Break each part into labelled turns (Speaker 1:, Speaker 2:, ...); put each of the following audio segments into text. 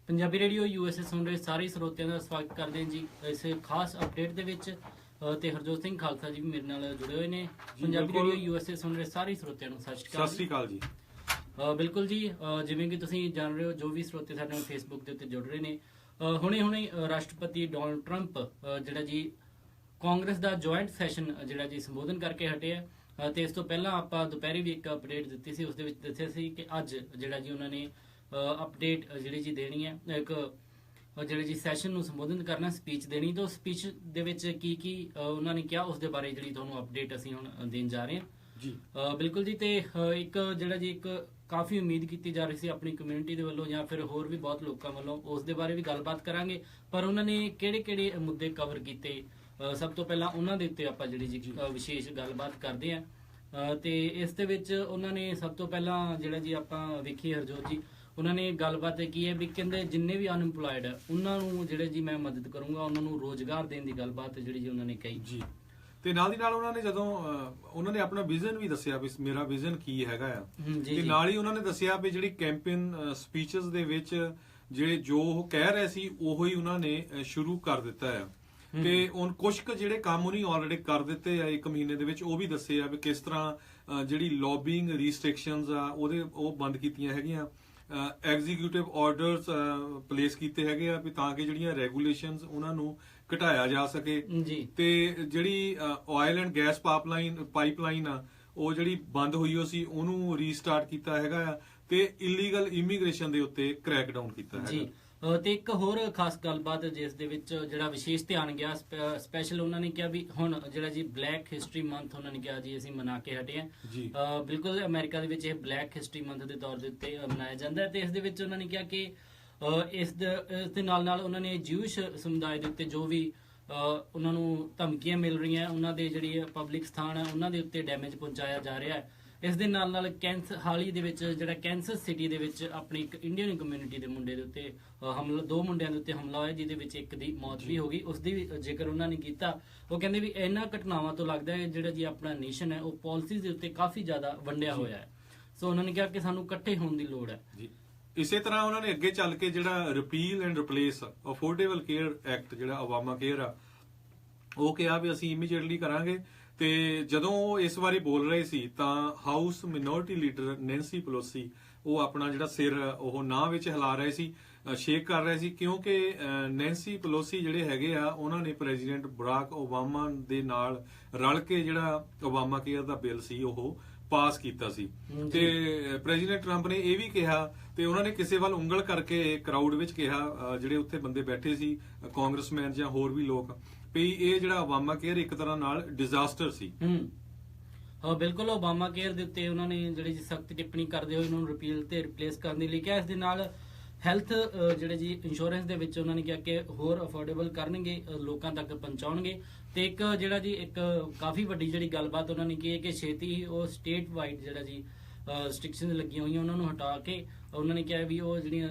Speaker 1: Punjabi radio USA ਸੁਣ ਰਹੇ ਸਾਰੇ ਸਰੋਤਿਆਂ ਦਾ ਸਵਾਗਤ ਕਰਦੇ ਹਾਂ ਜੀ ਇਸ ਖਾਸ ਅਪਡੇਟ ਦੇ ਵਿੱਚ। ਤੇ ਹਰਜੋਤ ਸਿੰਘ ਖਾਲਸਾ ਜੀ ਵੀ ਮੇਰੇ ਨਾਲ ਜੁੜੇ ਹੋਏ ਨੇ। ਪੰਜਾਬੀ ਰੇਡੀਓ ਯੂਐਸਏ ਸੁਣ ਰਹੇ ਸਾਰੇ ਸਰੋਤਿਆਂ ਨੂੰ ਸਤਿ ਸ਼੍ਰੀ ਅਕਾਲ ਜੀ। ਬਿਲਕੁਲ ਜੀ, ਜਿਵੇਂ ਕਿ ਤੁਸੀਂ ਜਾਣ ਰਹੇ ਹੋ, ਜੋ ਵੀ ਸਰੋਤੇ ਸਾਡੇ ਨਾਲ ਫੇਸਬੁੱਕ ਦੇ ਉੱਤੇ ਜੁੜ ਰਹੇ ਨੇ, ਹੁਣੇ ਰਾਸ਼ਟਰਪਤੀ ਡੋਨਲਡ ਟਰੰਪ ਜਿਹੜਾ ਜੀ ਕਾਂਗਰਸ ਦਾ ਜੁਆਇੰਟ ਸੈਸ਼ਨ ਜਿਹੜਾ ਜੀ ਸੰਬੋਧਨ ਕਰਕੇ ਹਟੇ ਆ। ਤੇ ਇਸ ਤੋਂ ਪਹਿਲਾਂ ਆਪਾਂ ਦੁਪਹਿਰੇ ਵੀ ਇੱਕ ਅਪਡੇਟ ਦਿੱਤੀ ਸੀ, ਉਸ ਦੇ ਵਿੱਚ ਦੱਸਿਆ ਸੀ ਕਿ ਅੱਜ ਜਿਹੜਾ ਜੀ ਉਹਨਾਂ ਨੇ ਅਪਡੇਟ ਜਿਹੜੀ ਜੀ ਦੇਣੀ ਹੈ, ਇੱਕ ਜਿਹੜੇ ਜੀ ਸੈਸ਼ਨ ਨੂੰ ਸੰਬੋਧਨ ਕਰਨਾ, ਸਪੀਚ ਦੇਣੀ। ਤਾਂ ਸਪੀਚ ਦੇ ਵਿੱਚ ਕੀ ਕੀ ਉਹਨਾਂ ਨੇ ਕਿਹਾ, ਉਸ ਦੇ ਬਾਰੇ ਜਿਹੜੀ ਤੁਹਾਨੂੰ ਅਪਡੇਟ ਅਸੀਂ ਹੁਣ ਦੇਣ ਜਾ ਰਹੇ ਹਾਂ ਜੀ। ਬਿਲਕੁਲ ਜੀ, ਤੇ ਇੱਕ ਜਿਹੜਾ ਜੀ ਇੱਕ ਕਾਫੀ ਉਮੀਦ ਕੀਤੀ ਜਾ ਰਹੀ ਸੀ ਆਪਣੀ ਕਮਿਊਨਿਟੀ ਦੇ ਵੱਲੋਂ ਜਾਂ ਫਿਰ ਹੋਰ ਵੀ ਬਹੁਤ ਲੋਕਾਂ ਵੱਲੋਂ, ਉਸ ਦੇ ਬਾਰੇ ਵੀ ਗੱਲਬਾਤ ਕਰਾਂਗੇ। ਪਰ ਉਹਨਾਂ ਨੇ ਕਿਹੜੇ ਮੁੱਦੇ ਕਵਰ ਕੀਤੇ, ਸਭ ਤੋਂ ਪਹਿਲਾਂ ਉਹਨਾਂ ਦੇ ਉੱਤੇ ਆਪਾਂ ਜਿਹੜੀ ਜੀ ਵਿਸ਼ੇਸ਼ ਗੱਲਬਾਤ ਕਰਦੇ ਹਾਂ। ਤੇ ਇਸ ਦੇ ਵਿੱਚ ਉਹਨਾਂ ਨੇ ਸਭ ਤੋਂ ਪਹਿਲਾਂ ਜਿਹੜਾ ਜੀ ਆਪਾਂ ਵੇਖੀਏ ਹਰਜੋਤ ਜੀ, ਉਹਨਾਂ ਨੇ ਗੱਲਬਾਤ ਕੀ ਹੈ ਵੀ ਕਹਿੰਦੇ ਜਿੰਨੇ ਵੀ ਅਨਇੰਪਲੋਇਡ ਹੈ ਉਹਨਾਂ ਨੂੰ ਜਿਹੜੇ ਜੀ ਮੈਂ ਮਦਦ ਕਰੂੰਗਾ, ਉਹਨਾਂ ਨੂੰ ਰੋਜ਼ਗਾਰ ਦੇਣ ਦੀ ਗੱਲਬਾਤ ਜਿਹੜੀ ਜੀ ਉਹਨਾਂ ਨੇ ਕਹੀ ਜੀ।
Speaker 2: ਤੇ ਨਾਲ ਦੀ ਨਾਲ ਉਹਨਾਂ ਨੇ ਜਦੋਂ ਉਹਨਾਂ ਨੇ ਆਪਣਾ ਵਿਜ਼ਨ ਵੀ ਦੱਸਿਆ ਵੀ ਮੇਰਾ ਵਿਜ਼ਨ ਕੀ ਹੈਗਾ ਆ, ਤੇ ਨਾਲ ਹੀ ਉਹਨਾਂ ਨੇ ਦੱਸਿਆ ਵੀ ਜਿਹੜੀ ਕੈਂਪੇਨ ਸਪੀਚਸ ਦੇ ਵਿੱਚ ਜਿਹੜੇ ਜੋ ਉਹ ਕਹਿ ਰਹੇ ਸੀ ਉਹੋ ਹੀ ਉਹਨਾਂ ਨੇ ਸ਼ੁਰੂ ਕਰ ਦਿੱਤਾ ਆ। ਤੇ ਹੁਣ ਕੁਝ ਕੁ ਜਿਹੜੇ ਕੰਮ ਉਹਨੇ ਆਲਰੇਡੀ ਕਰ ਦਿੱਤੇ ਆ 1 ਮਹੀਨੇ ਦੇ ਵਿੱਚ, ਉਹ ਵੀ ਦੱਸੇ ਆ ਵੀ ਕਿਸ ਤਰ੍ਹਾਂ ਜਿਹੜੀ ਲੌਬਿੰਗ ਰਿਸਟ੍ਰਿਕਸ਼ਨਸ ਆ ਉਹ ਬੰਦ ਕੀਤੀਆਂ ਹੈਗੀਆਂ, ਐਗਜ਼ੀਕਿਊਟਿਵ ਆਰਡਰਸ ਪਲੇਸ ਕੀਤੇ ਹੈਗੇ ਆ ਵੀ ਤਾਂ ਕਿ ਜਿਹੜੀਆਂ ਰੈਗੂਲੇਸ਼ਨਸ ਉਹਨਾਂ ਨੂੰ ਘਟਾਇਆ ਜਾ ਸਕੇ। ਤੇ ਜਿਹੜੀ ਆਇਲ ਐਂਡ ਗੈਸ ਪਾਈਪਲਾਈਨ ਆ ਉਹ ਜਿਹੜੀ ਬੰਦ ਹੋਈ ਹੋ ਸੀ ਉਹਨੂੰ ਰੀਸਟਾਰਟ ਕੀਤਾ ਹੈਗਾ ਆ, ਤੇ ਇਲੀਗਲ ਇਮੀਗ੍ਰੇਸ਼ਨ ਦੇ ਉੱਤੇ ਕ੍ਰੈਕ ਡਾਊਨ ਕੀਤਾ ਹੈਗਾ।
Speaker 1: ਤੇ ਇੱਕ ਹੋਰ ਖਾਸ ਗੱਲਬਾਤ ਜਿਸ ਦੇ ਵਿੱਚ ਜਿਹੜਾ ਵਿਸ਼ੇਸ਼ ਧਿਆਨ ਗਿਆ, ਸਪੈਸ਼ਲ ਉਹਨਾਂ ਨੇ ਕਿਹਾ ਵੀ ਹੁਣ ਜਿਹੜਾ ਜੀ ਬਲੈਕ ਹਿਸਟਰੀ ਮੰਥ ਉਹਨਾਂ ਨੇ ਕਿਹਾ ਜੀ ਅਸੀਂ ਮਨਾ ਕੇ ਹਟੇ ਆ। ਬਿਲਕੁਲ ਅਮਰੀਕਾ ਦੇ ਵਿੱਚ ਇਹ ਬਲੈਕ ਹਿਸਟਰੀ ਮੰਥ ਦੇ ਤੌਰ ਦੇ ਉੱਤੇ ਮਨਾਇਆ ਜਾਂਦਾ ਹੈ। ਤੇ ਇਸ ਦੇ ਵਿੱਚ ਉਹਨਾਂ ਨੇ ਕਿਹਾ ਕਿ ਇਸ ਦੇ ਨਾਲ ਉਹਨਾਂ ਨੇ ਜਿਊਸ਼ ਸਮੁਦਾਇ ਦੇ ਉੱਤੇ ਜੋ ਵੀ ਉਹਨਾਂ ਨੂੰ ਧਮਕੀਆਂ ਮਿਲ ਰਹੀਆਂ, ਉਹਨਾਂ ਦੇ ਜਿਹੜੀ ਪਬਲਿਕ ਸਥਾਨ ਹੈ ਉਹਨਾਂ ਦੇ ਉੱਤੇ ਡੈਮੇਜ ਪਹੁੰਚਾਇਆ ਜਾ ਰਿਹਾ ਹੈ। ਇਸ ਦੇ ਨਾਲ ਹਾਲ ਹੀ ਦੇ ਵਿੱਚ ਜਿਹੜਾ ਕੈਂਸਸ ਸਿਟੀ ਦੇ ਵਿੱਚ ਆਪਣੀ ਇੱਕ ਇੰਡੀਅਨ ਕਮਿਊਨਿਟੀ ਦੇ ਮੁੰਡੇ ਦੇ ਉੱਤੇ ਹਮਲਾ, 2 ਮੁੰਡਿਆਂ ਦੇ ਉੱਤੇ ਹਮਲਾ ਹੋਇਆ, ਜਿਹਦੇ ਵਿੱਚ ਇੱਕ ਦੀ ਮੌਤ ਵੀ ਹੋ ਗਈ। ਉਸ ਦੀ ਵੀ ਜ਼ਿਕਰ ਉਹਨਾਂ ਨੇ ਕੀਤਾ। ਉਹ ਕਹਿੰਦੇ ਵੀ ਇਹਨਾਂ ਘਟਨਾਵਾਂ ਤੋਂ ਲੱਗਦਾ ਹੈ ਜਿਹੜਾ ਜੀ ਆਪਣਾ ਨੇਸ਼ਨ ਹੈ ਉਹ ਪਾਲਿਸੀਜ਼ ਦੇ ਉੱਤੇ ਕਾਫੀ ਜ਼ਿਆਦਾ ਵੰਡਿਆ ਹੋਇਆ ਹੈ। ਸੋ ਉਹਨਾਂ ਨੇ ਕਿਹਾ ਕਿ ਸਾਨੂੰ ਇਕੱਠੇ ਹੋਣ ਦੀ ਲੋੜ ਹੈ।
Speaker 2: ਇਸੇ ਤਰ੍ਹਾਂ ਉਹਨਾਂ ਨੇ ਅੱਗੇ ਚੱਲ ਕੇ ਜਿਹੜਾ repeal and replace affordable care act ਜਿਹੜਾ ਓਬਾਮਾ ਕੇਅਰ ਆ ਉਹ ਕਿਹਾ ਵੀ ਅਸੀਂ ਇਮੀਡੀਏਟਲੀ ਕਰਾਂਗੇ। ਤੇ ਜਦੋਂ ਉਹ ਇਸ ਬਾਰੇ ਬੋਲ ਰਹੇ ਸੀ ਤਾਂ ਹਾਊਸ ਮਿਨੋਰਿਟੀ ਲੀਡਰ ਨੈਂਸੀ ਪਲੋਸੀ ਉਹ ਆਪਣਾ ਜਿਹੜਾ ਸਿਰ ਉਹ ਨਾਂਹ ਵਿੱਚ ਹਿਲਾ ਰਹੇ ਸੀ, ਸ਼ੇਕ ਕਰ ਰਹੇ ਸੀ, ਕਿਉਂਕਿ ਨੈਂਸੀ ਪਲੋਸੀ ਜਿਹੜੇ ਹੈਗੇ ਆ ਉਹਨਾਂ ਨੇ ਪ੍ਰੈਜ਼ੀਡੈਂਟ ਬਰਾਕ ਓਬਾਮਾ ਦੇ ਨਾਲ ਰਲ ਕੇ ਜਿਹੜਾ ਓਬਾਮਾ ਕੇਅਰ ਦਾ ਬਿੱਲ ਸੀ ਉਹ ਪਾਸ ਕੀਤਾ ਸੀ। ਤੇ ਪ੍ਰੈਜ਼ੀਡੈਂਟ ਟਰੰਪ ਨੇ ਇਹ ਵੀ ਕਿਹਾ, ਤੇ ਉਹਨਾਂ ਨੇ ਕਿਸੇ ਵੱਲ ਉਂਗਲ ਕਰਕੇ ਕਰਾਊਡ ਵਿੱਚ ਕਿਹਾ, ਜਿਹੜੇ ਉੱਥੇ ਬੰਦੇ ਬੈਠੇ ਸੀ ਕਾਂਗਰਸਮੈਨ ਜਾਂ ਹੋਰ ਵੀ ਲੋਕ, ਵੀ ਇਹ ਜਿਹੜਾ ਓਬਾਮਾ ਕੇਅਰ ਇੱਕ ਤਰ੍ਹਾਂ ਨਾਲ ਡਿਜ਼ਾਸਟਰ ਸੀ।
Speaker 1: ਬਿਲਕੁਲ, ਓਬਾਮਾ ਕੇਅਰ ਦੇ ਉੱਤੇ ਉਹਨਾਂ ਨੇ ਜਿਹੜੀ ਸਖਤ ਟਿੱਪਣੀ ਕਰਦੇ ਹੋਏ ਉਹਨਾਂ ਨੂੰ ਰਿਪੀਲ ਤੇ ਰਿਪਲੇਸ ਕਰਨ ਦੇ ਲਈ ਕਿਹਾ। ਇਸ ਦੇ ਨਾਲ ਹੈਲਥ ਜਿਹੜੇ ਜੀ ਇੰਸ਼ੋਰੈਂਸ ਦੇ ਵਿੱਚ ਉਹਨਾਂ ਨੇ ਕਿਹਾ ਕਿ ਹੋਰ ਅਫੋਰਡੇਬਲ ਕਰਨਗੇ, ਲੋਕਾਂ ਤੱਕ ਪਹੁੰਚਾਉਣਗੇ। ਤੇ ਇੱਕ ਜਿਹੜਾ ਜੀ ਇੱਕ ਕਾਫੀ ਵੱਡੀ ਜਿਹੜੀ ਗੱਲਬਾਤ ਉਹਨਾਂ ਨੇ ਕੀ ਹੈ ਕਿ ਛੇਤੀ ਹੀ ਉਹ ਸਟੇਟ ਵਾਈਡ ਜਿਹੜਾ ਜੀ ਰਿਸਟ੍ਰਿਕਸ਼ਨ ਲੱਗੀਆਂ ਹੋਈਆਂ ਉਹਨਾਂ ਨੂੰ ਹਟਾ ਕੇ ਉਹਨਾਂ ਨੇ ਕਿਹਾ ਵੀ ਉਹ ਜਿਹੜੀਆਂ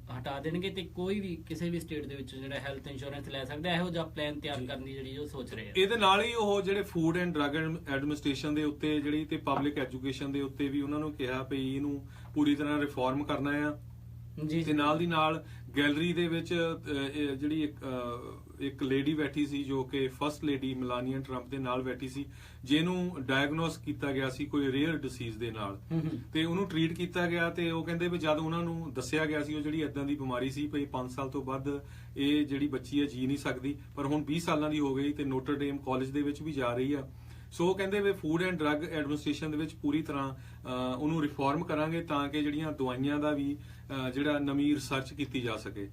Speaker 1: ਹਟਾ ਦੇਣਗੇ, ਤੇ ਕੋਈ ਵੀ ਕਿਸੇ ਵੀ ਸਟੇਟ ਦੇ ਵਿੱਚ ਜਿਹੜਾ ਹੈਲਥ ਇੰਸ਼ੋਰੈਂਸ ਲੈ ਸਕਦਾ। ਇਹੋ ਜਿਹਾ ਪਲਾਨ ਤਿਆਰ ਕਰਨ ਦੀ ਜਿਹੜੀ ਉਹ ਸੋਚ ਰਹੇ ਆ। ਇਹਦੇ
Speaker 2: ਨਾਲ ਹੀ ਉਹ ਜਿਹੜੇ ਫੂਡ ਐਂਡ ਡਰੱਗ ਐਡਮਿਨਿਸਟ੍ਰੇਸ਼ਨ ਦੇ ਉੱਤੇ ਜਿਹੜੀ ਤੇ ਪਬਲਿਕ ਐਜੂਕੇਸ਼ਨ ਦੇ ਉੱਤੇ ਵੀ ਉਹਨਾਂ ਨੂੰ ਕਿਹਾ ਵੀ ਇਹਨੂੰ ਪੂਰੀ ਤਰ੍ਹਾਂ ਰਿਫਾਰਮ ਕਰਨਾ ਆ। ਤੇ ਨਾਲ ਦੀ ਨਾਲ ਗੈਲਰੀ ਦੇ ਵਿੱਚ ਜਿਹੜੀ ਇੱਕ ਲੇਡੀ ਬੈਠੀ ਸੀ ਜੋ ਕਿ ਫਸਟ ਲੇਡੀ ਮਲਾਨੀਆ ਟਰੰਪ ਦੇ ਨਾਲ ਬੈਠੀ ਸੀ, ਜਿਹਨੂੰ ਡਾਇਗਨੋਸ ਕੀਤਾ ਗਿਆ ਸੀ ਕੋਈ ਰੇਅਰ ਡਿਸੀਜ਼ ਦੇ ਨਾਲ, ਤੇ ਉਹਨੂੰ ਟ੍ਰੀਟ ਕੀਤਾ ਗਿਆ। ਤੇ ਉਹ ਕਹਿੰਦੇ ਵੀ ਜਦ ਉਹਨਾਂ ਨੂੰ ਦੱਸਿਆ ਗਿਆ ਸੀ ਉਹ ਜਿਹੜੀ ਏਦਾਂ ਦੀ ਬਿਮਾਰੀ ਸੀ ਵੀ 5 ਸਾਲ ਤੋਂ ਵੱਧ ਇਹ ਜਿਹੜੀ ਬੱਚੀ ਹੈ ਜੀ ਨਹੀਂ ਸਕਦੀ, ਪਰ ਹੁਣ 20 ਸਾਲਾਂ ਦੀ ਹੋ ਗਈ ਤੇ ਨੋਟਰ ਡੇਮ ਕਾਲਜ ਦੇ ਵਿੱਚ ਵੀ ਜਾ ਰਹੀ ਆ। ਸੋ ਕਹਿੰਦੇ ਵੀ ਫੂਡ ਐਂਡ ਡਰੱਗ ਐਡਮਿਨਿਸਟ੍ਰੇਸ਼ਨ ਦੇ ਵਿੱਚ ਪੂਰੀ ਤਰ੍ਹਾਂ ਉਹਨੂੰ ਰਿਫਾਰਮ ਕਰਾਂਗੇ ਤਾਂ ਕਿ ਜਿਹੜੀਆਂ ਦਵਾਈਆਂ ਦਾ ਵੀ ਜਿਹੜਾ ਨਵੀਂ ਰਿਸਰਚ ਕੀਤੀ ਜਾ ਸਕੇ।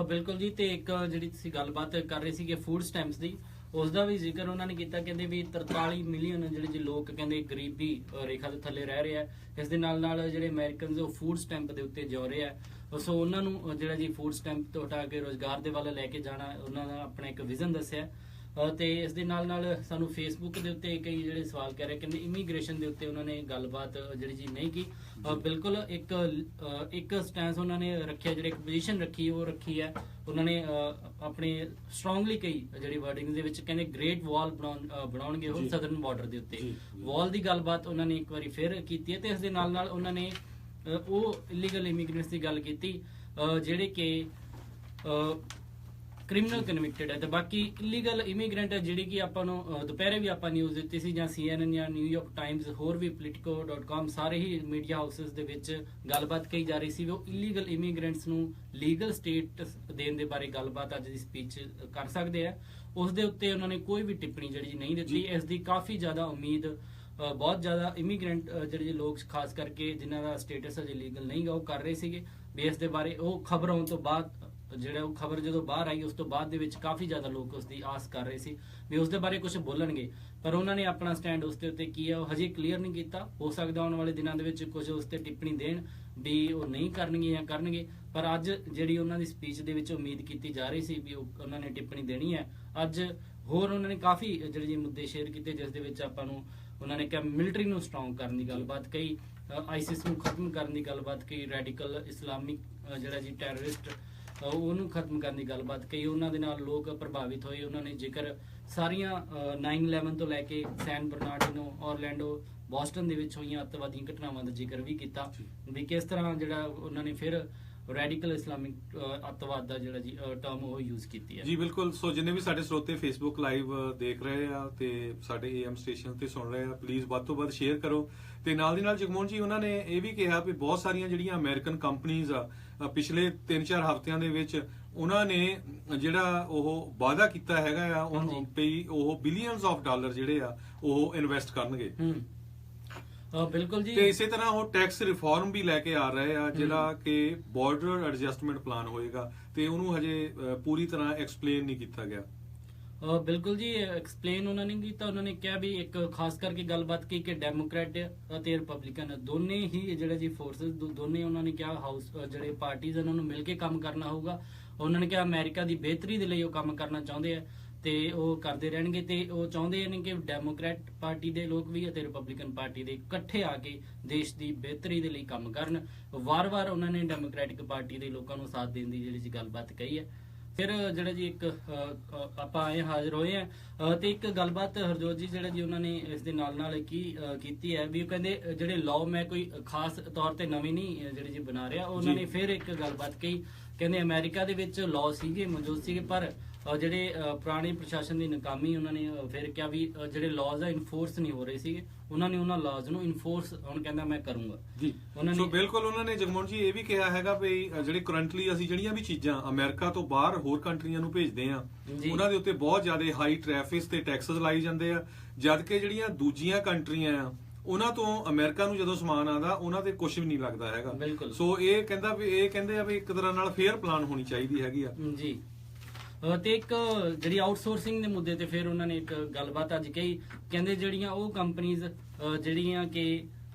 Speaker 1: ਬਿਲਕੁਲ ਜੀ, ਤੇ ਇੱਕ ਜਿਹੜੀ ਤੁਸੀਂ ਗੱਲਬਾਤ ਕਰ ਰਹੇ ਸੀ ਕਿ ਫੂਡ ਸਟੈਂਪਸ ਦੀ, ਉਸ ਦਾ ਵੀ ਜ਼ਿਕਰ ਉਹਨਾਂ ਨੇ ਕੀਤਾ। ਕਹਿੰਦੇ ਵੀ 43 ਮਿਲੀਅਨ ਜਿਹੜੇ ਜੀ ਲੋਕ ਕਹਿੰਦੇ ਗਰੀਬੀ ਰੇਖਾ ਦੇ ਥੱਲੇ ਰਹਿ ਰਹੇ ਆ। ਇਸ ਦੇ ਨਾਲ ਜਿਹੜੇ ਅਮਰੀਕਨਸ ਉਹ ਫੂਡ ਸਟੈਂਪ ਦੇ ਉੱਤੇ ਜਾ ਰਹੇ ਆ। ਸੋ ਉਹਨਾਂ ਨੂੰ ਜਿਹੜਾ ਜੀ ਫੂਡ ਸਟੈਂਪ ਤੋਂ ਹਟਾ ਕੇ ਰੋਜ਼ਗਾਰ ਦੇ ਵੱਲ ਲੈ ਕੇ ਜਾਣਾ, ਉਹਨਾਂ ਦਾ ਆਪਣਾ ਇੱਕ ਵਿਜ਼ਨ ਦੱਸਿਆ। ਤੇ ਇਸ ਦੇ ਨਾਲ ਸਾਨੂੰ ਫੇਸਬੁੱਕ ਦੇ ਉੱਤੇ ਕਈ ਜਿਹੜੇ ਸਵਾਲ ਕਰ ਰਹੇ, ਕਹਿੰਦੇ ਇਮੀਗ੍ਰੇਸ਼ਨ ਦੇ ਉੱਤੇ ਉਹਨਾਂ ਨੇ ਗੱਲਬਾਤ ਜਿਹੜੀ ਜੀ ਨਹੀਂ ਕੀ। ਬਿਲਕੁਲ ਇੱਕ ਸਟੈਂਸ ਉਹਨਾਂ ਨੇ ਰੱਖਿਆ, ਜਿਹੜੀ ਇੱਕ ਪੋਜੀਸ਼ਨ ਰੱਖੀ ਉਹ ਰੱਖੀ ਹੈ ਉਹਨਾਂ ਨੇ ਆਪਣੇ ਸਟਰੋਂਗਲੀ ਕਈ ਜਿਹੜੀ ਵਰਡਿੰਗ ਦੇ ਵਿੱਚ ਕਹਿੰਦੇ ਗ੍ਰੇਟ ਵਾਲ ਬਣਾਉਣਗੇ ਉਹ ਸਦਰਨ ਬਾਰਡਰ ਦੇ ਉੱਤੇ। ਵਾਲ ਦੀ ਗੱਲਬਾਤ ਉਹਨਾਂ ਨੇ ਇੱਕ ਵਾਰੀ ਫਿਰ ਕੀਤੀ ਹੈ। ਤੇ ਇਸ ਦੇ ਨਾਲ ਉਹਨਾਂ ਨੇ ਉਹ ਇਲੀਗਲ ਇਮੀਗ੍ਰੈਂਟਸ ਦੀ ਗੱਲ ਕੀਤੀ ਜਿਹੜੇ ਕਿ ਕ੍ਰਿਮੀਨਲ ਕਨਵਿਕਟਡ ਹੈ। ਤੇ ਬਾਕੀ ਇਲੀਗਲ ਇਮੀਗ੍ਰੈਂਟ ਹੈ ਜਿਹੜੀ ਕਿ ਆਪਾਂ ਨੂੰ ਦੁਪਹਿਰੇ ਵੀ ਆਪਾਂ ਨਿਊਜ਼ ਦਿੱਤੀ ਸੀ, ਜਾਂ CNN ਜਾਂ ਨਿਊਯਾਰਕ ਟਾਈਮਜ਼, ਹੋਰ ਵੀ politico.com, ਸਾਰੇ ਹੀ ਮੀਡੀਆ ਹਾਊਸਸ ਦੇ ਵਿੱਚ ਗੱਲਬਾਤ ਕਹੀ ਜਾ ਰਹੀ ਸੀ ਵੀ ਉਹ ਇਲੀਗਲ ਇਮੀਗ੍ਰੈਂਟਸ ਨੂੰ ਲੀਗਲ ਸਟੇਟਸ ਦੇਣ ਦੇ ਬਾਰੇ ਗੱਲਬਾਤ ਅੱਜ ਦੀ ਸਪੀਚ ਕਰ ਸਕਦੇ ਆ। ਉਸ ਦੇ ਉੱਤੇ ਉਹਨਾਂ ਨੇ ਕੋਈ ਵੀ ਟਿੱਪਣੀ ਜਿਹੜੀ ਨਹੀਂ ਦਿੱਤੀ। ਇਸ ਦੀ ਕਾਫੀ ਜ਼ਿਆਦਾ ਉਮੀਦ ਬਹੁਤ ਜ਼ਿਆਦਾ ਇਮੀਗ੍ਰੈਂਟ ਜਿਹੜੇ ਲੋਕ ਖਾਸ ਕਰਕੇ ਜਿਨ੍ਹਾਂ ਦਾ ਸਟੇਟਸ ਅਜੇ ਲੀਗਲ ਨਹੀਂ ਗਾ ਉਹ ਕਰ ਰਹੇ ਸੀਗੇ ਵੀ ਇਸ ਦੇ ਬਾਰੇ। ਉਹ ਖਬਰ ਆਉਣ ਤੋਂ ਬਾਅਦ ਜਿਹੜਾ ਉਹ ਖਬਰ ਜਦੋਂ ਬਾਹਰ ਆਈ ਉਸ ਤੋਂ ਬਾਅਦ ਦੇ ਵਿੱਚ ਕਾਫੀ ਜ਼ਿਆਦਾ ਲੋਕ ਉਸ ਦੀ ਆਸ ਕਰ ਰਹੇ ਸੀ ਵੀ ਉਸ ਦੇ ਬਾਰੇ ਕੁਝ ਬੋਲਣਗੇ, ਪਰ ਉਹਨਾਂ ਨੇ ਆਪਣਾ ਸਟੈਂਡ ਉਸ ਦੇ ਉੱਤੇ ਕੀ ਹੈ ਉਹ ਹਜੇ ਕਲੀਅਰ ਨਹੀਂ ਕੀਤਾ। ਹੋ ਸਕਦਾ ਆਉਣ ਵਾਲੇ ਦਿਨਾਂ ਦੇ ਵਿੱਚ ਕੁਝ ਉਸ ਤੇ ਟਿੱਪਣੀ ਦੇਣ ਵੀ ਉਹ ਨਹੀਂ ਕਰਨਗੇ ਜਾਂ ਕਰਨਗੇ, ਪਰ ਅੱਜ ਜਿਹੜੀ ਉਹਨਾਂ ਦੀ ਸਪੀਚ ਦੇ ਵਿੱਚ ਉਮੀਦ ਕੀਤੀ ਜਾ ਰਹੀ ਸੀ ਵੀ ਉਹਨਾਂ ਨੇ ਟਿੱਪਣੀ ਦੇਣੀ ਹੈ। ਅੱਜ ਹੋਰ ਉਹਨਾਂ ਨੇ ਕਾਫੀ ਜਿਹੜੇ ਜੀ ਮੁੱਦੇ ਸ਼ੇਅਰ ਕੀਤੇ ਜਿਸ ਦੇ ਵਿੱਚ ਆਪਾਂ ਨੂੰ ਉਹਨਾਂ ਨੇ ਕਿਹਾ ਮਿਲਟਰੀ ਨੂੰ ਸਟਰੋਂਗ ਕਰਨ ਦੀ ਗੱਲਬਾਤ ਕਹੀ, ਆਈਸਿਸ ਨੂੰ ਖਤਮ ਕਰਨ ਦੀ ਗੱਲਬਾਤ ਕਹੀ, ਰੈਡੀਕਲ ਇਸਲਾਮਿਕ ਜਿਹੜਾ ਜੀ ਟੈਰਰਿਸਟ ਉਹਨੂੰ ਖਤਮ ਕਰਨ ਦੀ ਗੱਲਬਾਤ ਕਹੀ। ਉਹਨਾਂ ਦੇ ਨਾਲ ਲੋਕ ਪ੍ਰਭਾਵਿਤ ਹੋਏ। ਉਹਨਾਂ ਨੇ ਜ਼ਿਕਰ ਸਾਰੀਆਂ 9/11 ਤੋਂ ਲੈ ਕੇ ਸੈਨ ਬਰਨਾਰਡਿਨੋ, ਔਰਲੈਂਡੋ, ਬੋਸਟਨ ਦੇ ਵਿੱਚ ਹੋਈਆਂ ਅੱਤਵਾਦੀ ਘਟਨਾਵਾਂ ਦਾ ਜ਼ਿਕਰ ਵੀ ਕੀਤਾ ਵੀ ਕਿਸ ਤਰ੍ਹਾਂ ਜਿਹੜਾ ਉਹਨਾਂ ਨੇ ਫਿਰ ਰੈਡੀਕਲ ਇਸਲਾਮਿਕ ਅੱਤਵਾਦ ਦਾ ਜਿਹੜਾ ਜੀ ਟਰਮ ਉਹ ਯੂਜ਼ ਕੀਤੀ ਹੈ।
Speaker 2: ਜੀ ਬਿਲਕੁਲ। ਸੋ ਜਿੰਨੇ ਵੀ ਸਾਡੇ ਸਰੋਤੇ ਫੇਸਬੁੱਕ ਲਾਈਵ ਦੇਖ ਰਹੇ ਆ ਤੇ ਸਾਡੇ AM ਸਟੇਸ਼ਨ ਤੇ ਸੁਣ ਰਹੇ ਆ, ਪਲੀਜ਼ ਵੱਧ ਤੋਂ ਵੱਧ ਸ਼ੇਅਰ ਕਰੋ। ਤੇ ਨਾਲ ਦੀ ਨਾਲ ਜਗਮੋਹਨ ਜੀ ਉਹਨਾਂ ਨੇ ਇਹ ਵੀ ਕਿਹਾ ਵੀ ਬਹੁਤ ਸਾਰੀਆਂ ਜਿਹੜੀਆਂ ਅਮਰੀਕਨ ਕੰਪਨੀਆਂ ਆ ਪਿਛਲੇ 3-4 ਹਫ਼ਤਿਆਂ ਦੇ ਵਿੱਚ ਉਹਨਾਂ ਨੇ ਜਿਹੜਾ ਉਹ ਵਾਅਦਾ ਕੀਤਾ ਹੈਗਾ ਆ ਉਹ ਬਿਲੀਅਨਸ ਆਫ ਡਾਲਰ ਜਿਹੜੇ ਆ ਉਹ ਇਨਵੈਸਟ ਕਰਨਗੇ।
Speaker 1: ਬਿਲਕੁਲ ਜੀ।
Speaker 2: ਤੇ ਇਸੇ ਤਰ੍ਹਾਂ ਉਹ ਟੈਕਸ ਰਿਫਾਰਮ ਵੀ ਲੈ ਕੇ ਆ ਰਹੇ ਆ ਜਿਹੜਾ ਕਿ ਬਾਰਡਰ ਐਡਜਸਟਮੈਂਟ ਪਲਾਨ ਹੋਏਗਾ ਤੇ ਉਹਨੂੰ ਹਜੇ ਪੂਰੀ ਤਰ੍ਹਾਂ ਐਕਸਪਲੇਨ ਨਹੀਂ ਕੀਤਾ ਗਿਆ।
Speaker 1: ਬਿਲਕੁਲ ਜੀ, ਐਕਸਪਲੇਨ ਉਹਨਾਂ ਨੇ ਕੀਤਾ। ਉਹਨਾਂ ਨੇ ਕਿਹਾ ਵੀ ਇੱਕ ਖਾਸ ਕਰਕੇ ਗੱਲਬਾਤ ਕੀ ਕਿ ਡੈਮੋਕ੍ਰੈਟ ਅਤੇ ਰਿਪਬਲਿਕਨ ਦੋਨੇ ਹੀ ਜਿਹੜੇ ਜੀ ਫੋਰਸਸ ਦੋਨੇ ਉਹਨਾਂ ਨੇ ਕਿਹਾ ਹਾਊਸ ਜਿਹੜੇ ਪਾਰਟੀਆਂ ਉਹਨਾਂ ਨੂੰ ਮਿਲ ਕੇ ਕੰਮ ਕਰਨਾ ਹੋਊਗਾ। ਉਹਨਾਂ ਨੇ ਕਿਹਾ ਅਮਰੀਕਾ ਦੀ ਬਿਹਤਰੀ ਦੇ ਲਈ ਉਹ ਕੰਮ ਕਰਨਾ ਚਾਹੁੰਦੇ ਆ ਤੇ ਉਹ ਕਰਦੇ ਰਹਿਣਗੇ ਤੇ ਉਹ ਚਾਹੁੰਦੇ ਨੇ ਕਿ ਡੈਮੋਕ੍ਰੈਟ ਪਾਰਟੀ ਦੇ ਲੋਕ ਵੀ ਅਤੇ ਰਿਪਬਲਿਕਨ ਪਾਰਟੀ ਦੇ ਇਕੱਠੇ ਆ ਕੇ ਦੇਸ਼ ਦੀ ਬਿਹਤਰੀ ਦੇ ਲਈ ਕੰਮ ਕਰਨ। ਵਾਰ-ਵਾਰ ਉਹਨਾਂ ਨੇ ਡੈਮੋਕ੍ਰੈਟਿਕ ਪਾਰਟੀ ਦੇ ਲੋਕਾਂ ਨੂੰ ਸਾਥ ਦੇਣ ਦੀ ਜਿਹੜੀ ਜੀ ਗੱਲਬਾਤ ਕਹੀ ਹੈ। ਫਿਰ ਜਿਹੜਾ ਜੀ ਇੱਕ ਆਪਾਂ ਆਏ ਹਾਜ਼ਰ ਹੋਏ ਆ ਤੇ ਇੱਕ ਗੱਲਬਾਤ ਹਰਜੋਤ ਜੀ ਜਿਹੜਾ ਜੀ ਉਹਨਾਂ ਨੇ ਇਸ ਦੇ ਨਾਲ ਕੀ ਕੀਤੀ ਹੈ ਵੀ ਉਹ ਕਹਿੰਦੇ ਜਿਹੜੇ ਲਾਅ ਮੈਂ ਕੋਈ ਖਾਸ ਤੌਰ ਤੇ ਨਵੇਂ ਨਹੀਂ ਜਿਹੜੇ ਜੀ ਬਣਾ ਰਿਹਾ। ਉਹਨਾਂ ਨੇ ਫਿਰ ਇੱਕ ਗੱਲਬਾਤ ਕਹੀ, ਕਹਿੰਦੇ ਅਮਰੀਕਾ ਦੇ ਵਿੱਚ ਲਾਅ ਸੀਗੇ ਮੌਜੂਦ ਸੀਗੇ ਪਰ ਜਿਹੜੇ ਪੁਰਾਣੇ ਪ੍ਰਸ਼ਾਸਨ ਦੀ ਨਾਕਾਮੀ ਉਹਨਾਂ ਨੇ ਫਿਰ ਕਿਹਾ ਵੀ ਜਿਹੜੇ ਲਾਜ਼ ਆ ਇਨਫੋਰਸ ਨਹੀਂ ਹੋ ਰਹੇ ਸੀਗੇ। ਉਹਨਾਂ ਨੇ ਉਹਨਾਂ ਲਾਜ਼ ਨੂੰ ਇਨਫੋਰਸ ਹੁਣ ਕਹਿੰਦਾ ਮੈਂ ਕਰੂੰਗਾ ਜੀ।
Speaker 2: ਸੋ ਬਿਲਕੁਲ ਉਹਨਾਂ ਨੇ ਜਗਮੋਹਨ ਜੀ ਇਹ ਵੀ ਕਿਹਾ ਹੈਗਾ ਵੀ ਜਿਹੜੇ ਕਰੰਟਲੀ ਅਸੀਂ ਜਿਹੜੀਆਂ ਵੀ ਚੀਜ਼ਾਂ ਅਮਰੀਕਾ ਤੋਂ ਬਾਹਰ ਹੋਰ ਕੰਟਰੀਆਂ ਨੂੰ ਭੇਜਦੇ ਆ ਉਹਨਾਂ ਦੇ ਉੱਤੇ ਬਹੁਤ ਜ਼ਿਆਦਾ ਹਾਈ ਟ੍ਰੈਫਿਕ ਤੇ ਟੈਕਸਸ ਲਾਈ ਜਾਂਦੇ ਆ, ਜਦ ਕਿ ਜਿਹੜੀਆਂ ਦੂਜੀਆਂ ਕੰਟਰੀਆਂ ਆ ਉਹਨਾਂ ਤੋਂ ਅਮਰੀਕਾ ਨੂੰ ਜਦੋਂ ਸਮਾਨ ਆਉਂਦਾ ਉਹਨਾਂ ਤੇ ਕੁਝ ਵੀ ਨਹੀਂ ਲੱਗਦਾ ਹੈਗਾ। ਸੋ ਇਹ ਕਹਿੰਦੇ ਆ ਵੀ ਇੱਕ ਤਰ੍ਹਾਂ ਨਾਲ ਫੇਅਰ ਪਲਾਨ ਹੋਣੀ ਚਾਹੀਦੀ ਹੈਗੀ ਆ ਜੀ।
Speaker 1: ਤੇ ਇੱਕ ਜਿਹੜੀ ਆਊਟਸੋਰਸਿੰਗ ਦੇ ਮੁੱਦੇ ਤੇ ਫਿਰ ਉਹਨਾਂ ਨੇ ਇੱਕ ਗੱਲਬਾਤ ਅੱਜ ਕਹੀ, ਕਹਿੰਦੇ ਜਿਹੜੀਆਂ ਉਹ ਕੰਪਨੀਆਂ ਜਿਹੜੀਆਂ ਕਿ